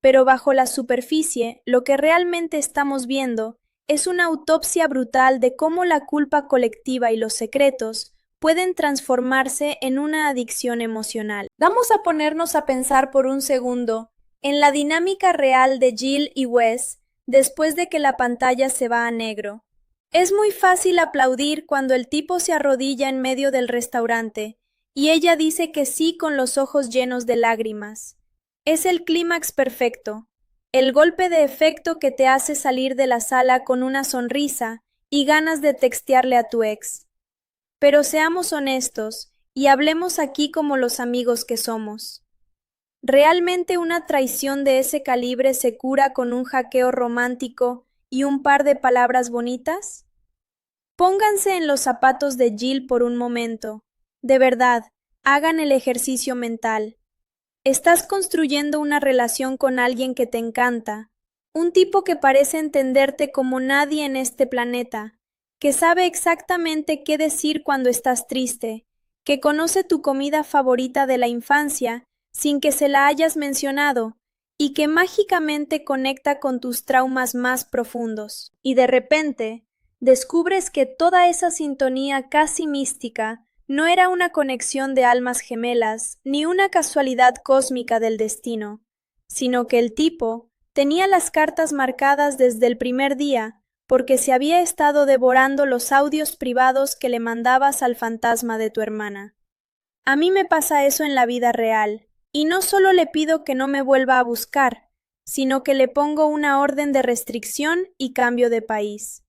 pero bajo la superficie lo que realmente estamos viendo es una autopsia brutal de cómo la culpa colectiva y los secretos pueden transformarse en una adicción emocional. Vamos a ponernos a pensar por un segundo en la dinámica real de Jill y Wes después de que la pantalla se va a negro. Es muy fácil aplaudir cuando el tipo se arrodilla en medio del restaurante y ella dice que sí con los ojos llenos de lágrimas. Es el clímax perfecto, el golpe de efecto que te hace salir de la sala con una sonrisa y ganas de textearle a tu ex. Pero seamos honestos y hablemos aquí como los amigos que somos. ¿Realmente una traición de ese calibre se cura con un hackeo romántico y un par de palabras bonitas? Pónganse en los zapatos de Jill por un momento. De verdad, hagan el ejercicio mental. Estás construyendo una relación con alguien que te encanta, un tipo que parece entenderte como nadie en este planeta, que sabe exactamente qué decir cuando estás triste, que conoce tu comida favorita de la infancia sin que se la hayas mencionado y que mágicamente conecta con tus traumas más profundos. Y de repente, descubres que toda esa sintonía casi mística no era una conexión de almas gemelas ni una casualidad cósmica del destino, sino que el tipo tenía las cartas marcadas desde el primer día porque se había estado devorando los audios privados que le mandabas al fantasma de tu hermana. A mí me pasa eso en la vida real, y no solo le pido que no me vuelva a buscar, sino que le pongo una orden de restricción y cambio de país.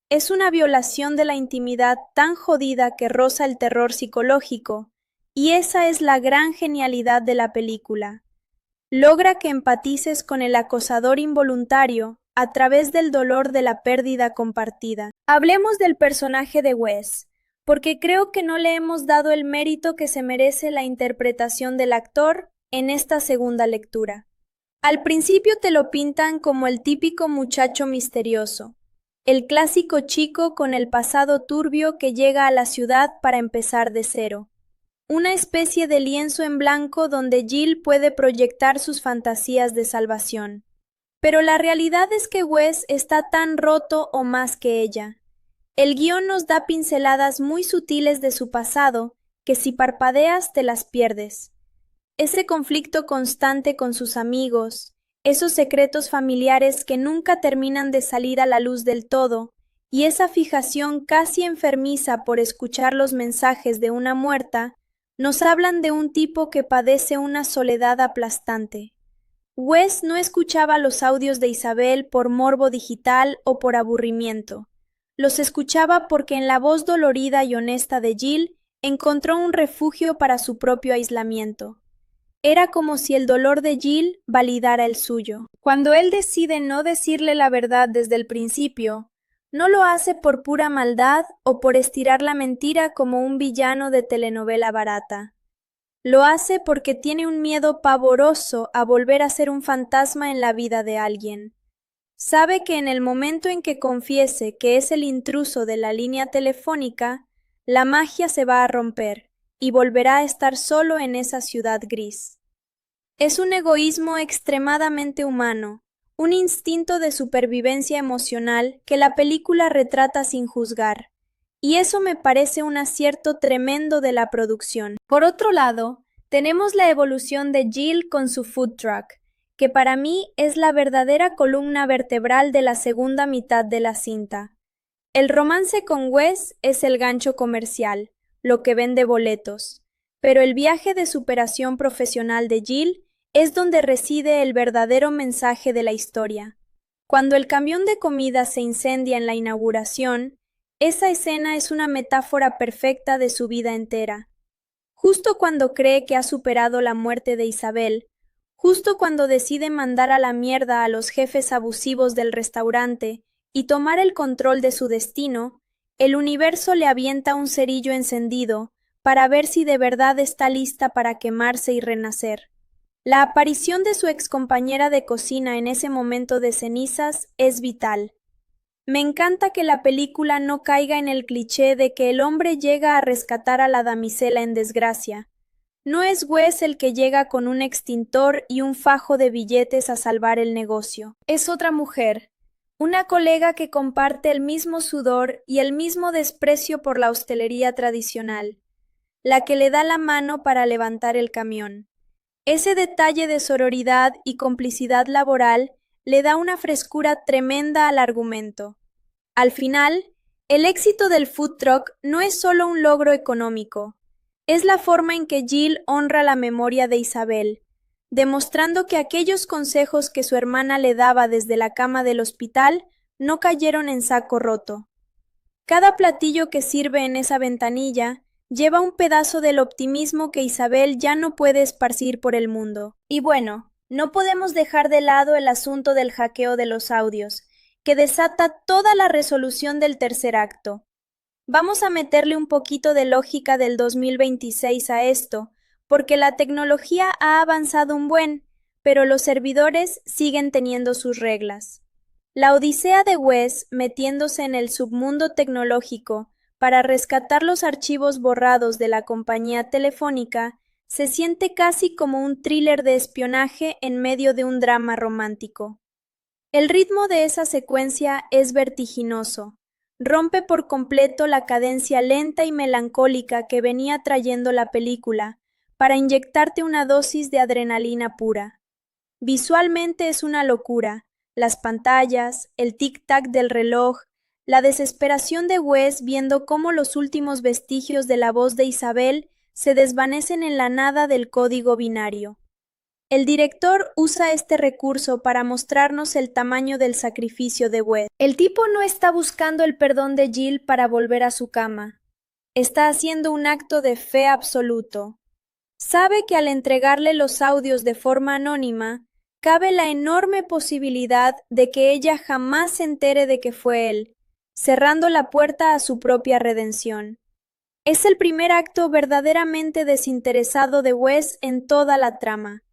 Es una violación de la intimidad tan jodida que roza el terror psicológico, y esa es la gran genialidad de la película. Logra que empatices con el acosador involuntario a través del dolor de la pérdida compartida. Hablemos del personaje de Wes, porque creo que no le hemos dado el mérito que se merece la interpretación del actor en esta segunda lectura. Al principio te lo pintan como el típico muchacho misterioso, el clásico chico con el pasado turbio que llega a la ciudad para empezar de cero. Una especie de lienzo en blanco donde Jill puede proyectar sus fantasías de salvación. Pero la realidad es que Wes está tan roto o más que ella. El guión nos da pinceladas muy sutiles de su pasado que si parpadeas te las pierdes. Ese conflicto constante con sus amigos, esos secretos familiares que nunca terminan de salir a la luz del todo, y esa fijación casi enfermiza por escuchar los mensajes de una muerta, nos hablan de un tipo que padece una soledad aplastante. Wes no escuchaba los audios de Isabel por morbo digital o por aburrimiento. Los escuchaba porque en la voz dolorida y honesta de Jill encontró un refugio para su propio aislamiento. Era como si el dolor de Jill validara el suyo. Cuando él decide no decirle la verdad desde el principio, no lo hace por pura maldad o por estirar la mentira como un villano de telenovela barata. Lo hace porque tiene un miedo pavoroso a volver a ser un fantasma en la vida de alguien. Sabe que en el momento en que confiese que es el intruso de la línea telefónica, la magia se va a romper y volverá a estar solo en esa ciudad gris. Es un egoísmo extremadamente humano, un instinto de supervivencia emocional que la película retrata sin juzgar, y eso me parece un acierto tremendo de la producción. Por otro lado, tenemos la evolución de Jill con su food truck, que para mí es la verdadera columna vertebral de la segunda mitad de la cinta. El romance con Wes es el gancho comercial, lo que vende boletos, pero el viaje de superación profesional de Jill es donde reside el verdadero mensaje de la historia. Cuando el camión de comida se incendia en la inauguración, esa escena es una metáfora perfecta de su vida entera. Justo cuando cree que ha superado la muerte de Isabel, Justo cuando decide mandar a la mierda a los jefes abusivos del restaurante y tomar el control de su destino, el universo le avienta un cerillo encendido para ver si de verdad está lista para quemarse y renacer. La aparición de su excompañera de cocina en ese momento de cenizas es vital. Me encanta que la película no caiga en el cliché de que el hombre llega a rescatar a la damisela en desgracia. No es Wes el que llega con un extintor y un fajo de billetes a salvar el negocio. Es otra mujer, una colega que comparte el mismo sudor y el mismo desprecio por la hostelería tradicional, la que le da la mano para levantar el camión. Ese detalle de sororidad y complicidad laboral le da una frescura tremenda al argumento. Al final, el éxito del food truck no es solo un logro económico, es la forma en que Jill honra la memoria de Isabel, demostrando que aquellos consejos que su hermana le daba desde la cama del hospital no cayeron en saco roto. Cada platillo que sirve en esa ventanilla lleva un pedazo del optimismo que Isabel ya no puede esparcir por el mundo. Y bueno, no podemos dejar de lado el asunto del hackeo de los audios, que desata toda la resolución del tercer acto. Vamos a meterle un poquito de lógica del 2026 a esto, porque la tecnología ha avanzado un buen, pero los servidores siguen teniendo sus reglas. La odisea de Wes metiéndose en el submundo tecnológico para rescatar los archivos borrados de la compañía telefónica se siente casi como un thriller de espionaje en medio de un drama romántico. El ritmo de esa secuencia es vertiginoso. Rompe por completo la cadencia lenta y melancólica que venía trayendo la película para inyectarte una dosis de adrenalina pura. Visualmente es una locura. Las pantallas, el tic-tac del reloj, la desesperación de Wes viendo cómo los últimos vestigios de la voz de Isabel se desvanecen en la nada del código binario. El director usa este recurso para mostrarnos el tamaño del sacrificio de Wes. El tipo no está buscando el perdón de Jill para volver a su cama. Está haciendo un acto de fe absoluto. Sabe que al entregarle los audios de forma anónima, cabe la enorme posibilidad de que ella jamás se entere de que fue él, cerrando la puerta a su propia redención. Es el primer acto verdaderamente desinteresado de Wes en toda la trama.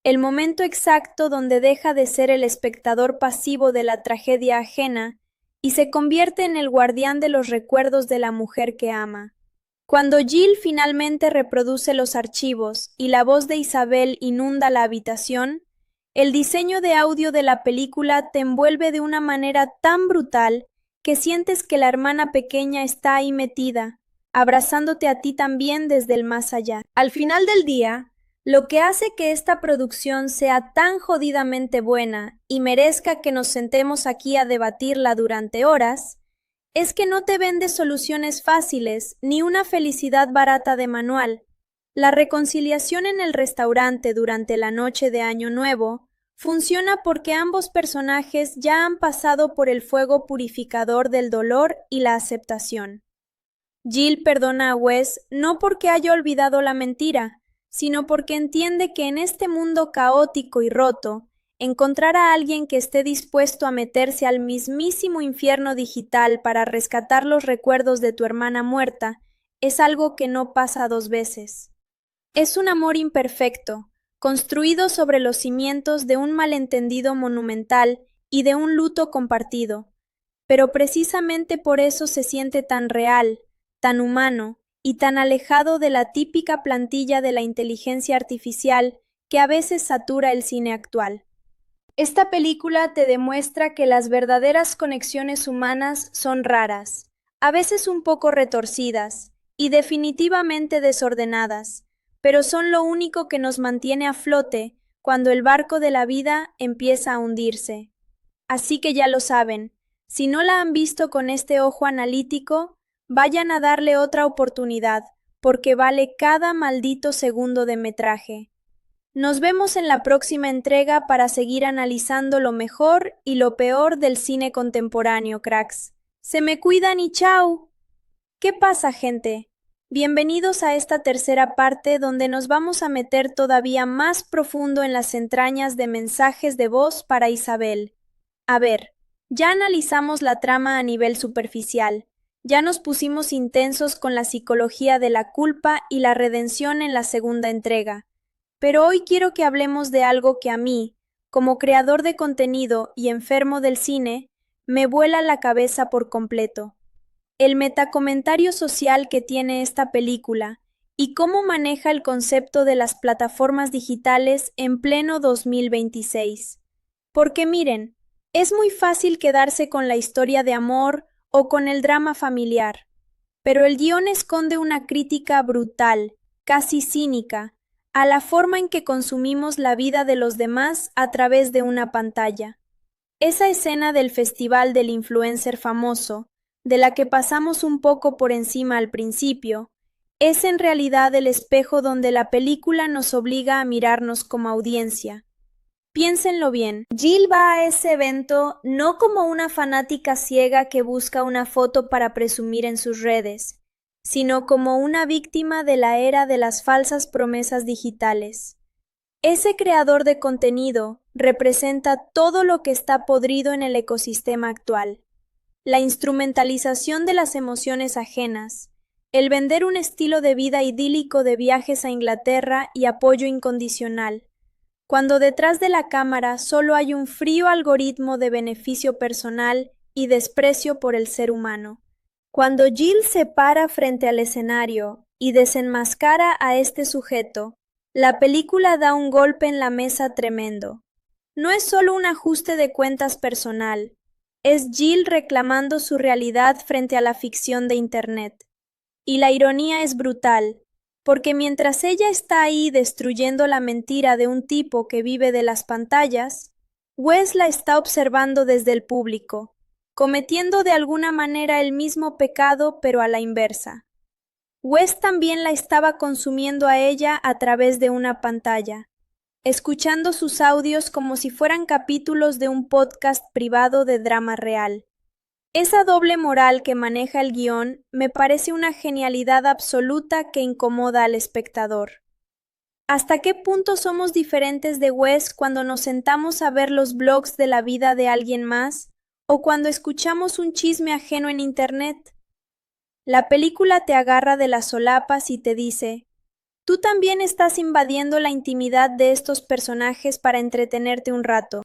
El momento exacto donde deja de ser el espectador pasivo de la tragedia ajena y se convierte en el guardián de los recuerdos de la mujer que ama. Cuando Jill finalmente reproduce los archivos y la voz de Isabel inunda la habitación, el diseño de audio de la película te envuelve de una manera tan brutal que sientes que la hermana pequeña está ahí metida, abrazándote a ti también desde el más allá. Al final del día, lo que hace que esta producción sea tan jodidamente buena y merezca que nos sentemos aquí a debatirla durante horas, es que no te vende soluciones fáciles ni una felicidad barata de manual. La reconciliación en el restaurante durante la noche de Año Nuevo funciona porque ambos personajes ya han pasado por el fuego purificador del dolor y la aceptación. Jill perdona a Wes no porque haya olvidado la mentira, sino porque entiende que en este mundo caótico y roto, encontrar a alguien que esté dispuesto a meterse al mismísimo infierno digital para rescatar los recuerdos de tu hermana muerta es algo que no pasa dos veces. Es un amor imperfecto, construido sobre los cimientos de un malentendido monumental y de un luto compartido, pero precisamente por eso se siente tan real, tan humano y tan alejado de la típica plantilla de la inteligencia artificial que a veces satura el cine actual. Esta película te demuestra que las verdaderas conexiones humanas son raras, a veces un poco retorcidas y definitivamente desordenadas, pero son lo único que nos mantiene a flote cuando el barco de la vida empieza a hundirse. Así que ya lo saben, si no la han visto con este ojo analítico, vayan a darle otra oportunidad, porque vale cada maldito segundo de metraje. Nos vemos en la próxima entrega para seguir analizando lo mejor y lo peor del cine contemporáneo, cracks. Se me cuidan y chao. ¿Qué pasa, gente? Bienvenidos a esta tercera parte donde nos vamos a meter todavía más profundo en las entrañas de mensajes de voz para Isabel. A ver, ya analizamos la trama a nivel superficial, ya nos pusimos intensos con la psicología de la culpa y la redención en la segunda entrega, pero hoy quiero que hablemos de algo que a mí, como creador de contenido y enfermo del cine, me vuela la cabeza por completo. El metacomentario social que tiene esta película y cómo maneja el concepto de las plataformas digitales en pleno 2026. Porque miren, es muy fácil quedarse con la historia de amor o con el drama familiar, pero el guión esconde una crítica brutal, casi cínica, a la forma en que consumimos la vida de los demás a través de una pantalla. Esa escena del festival del influencer famoso, de la que pasamos un poco por encima al principio, es en realidad el espejo donde la película nos obliga a mirarnos como audiencia. Piénsenlo bien, Jill va a ese evento no como una fanática ciega que busca una foto para presumir en sus redes, sino como una víctima de la era de las falsas promesas digitales. Ese creador de contenido representa todo lo que está podrido en el ecosistema actual. La instrumentalización de las emociones ajenas, el vender un estilo de vida idílico de viajes a Inglaterra y apoyo incondicional, cuando detrás de la cámara solo hay un frío algoritmo de beneficio personal y desprecio por el ser humano. Cuando Jill se para frente al escenario y desenmascara a este sujeto, la película da un golpe en la mesa tremendo. No es solo un ajuste de cuentas personal, es Jill reclamando su realidad frente a la ficción de Internet. Y la ironía es brutal, porque mientras ella está ahí destruyendo la mentira de un tipo que vive de las pantallas, Wes la está observando desde el público, cometiendo de alguna manera el mismo pecado pero a la inversa. Wes también la estaba consumiendo a ella a través de una pantalla, escuchando sus audios como si fueran capítulos de un podcast privado de drama real. Esa doble moral que maneja el guión me parece una genialidad absoluta que incomoda al espectador. ¿Hasta qué punto somos diferentes de Wes cuando nos sentamos a ver los blogs de la vida de alguien más o cuando escuchamos un chisme ajeno en Internet? La película te agarra de las solapas y te dice, tú también estás invadiendo la intimidad de estos personajes para entretenerte un rato.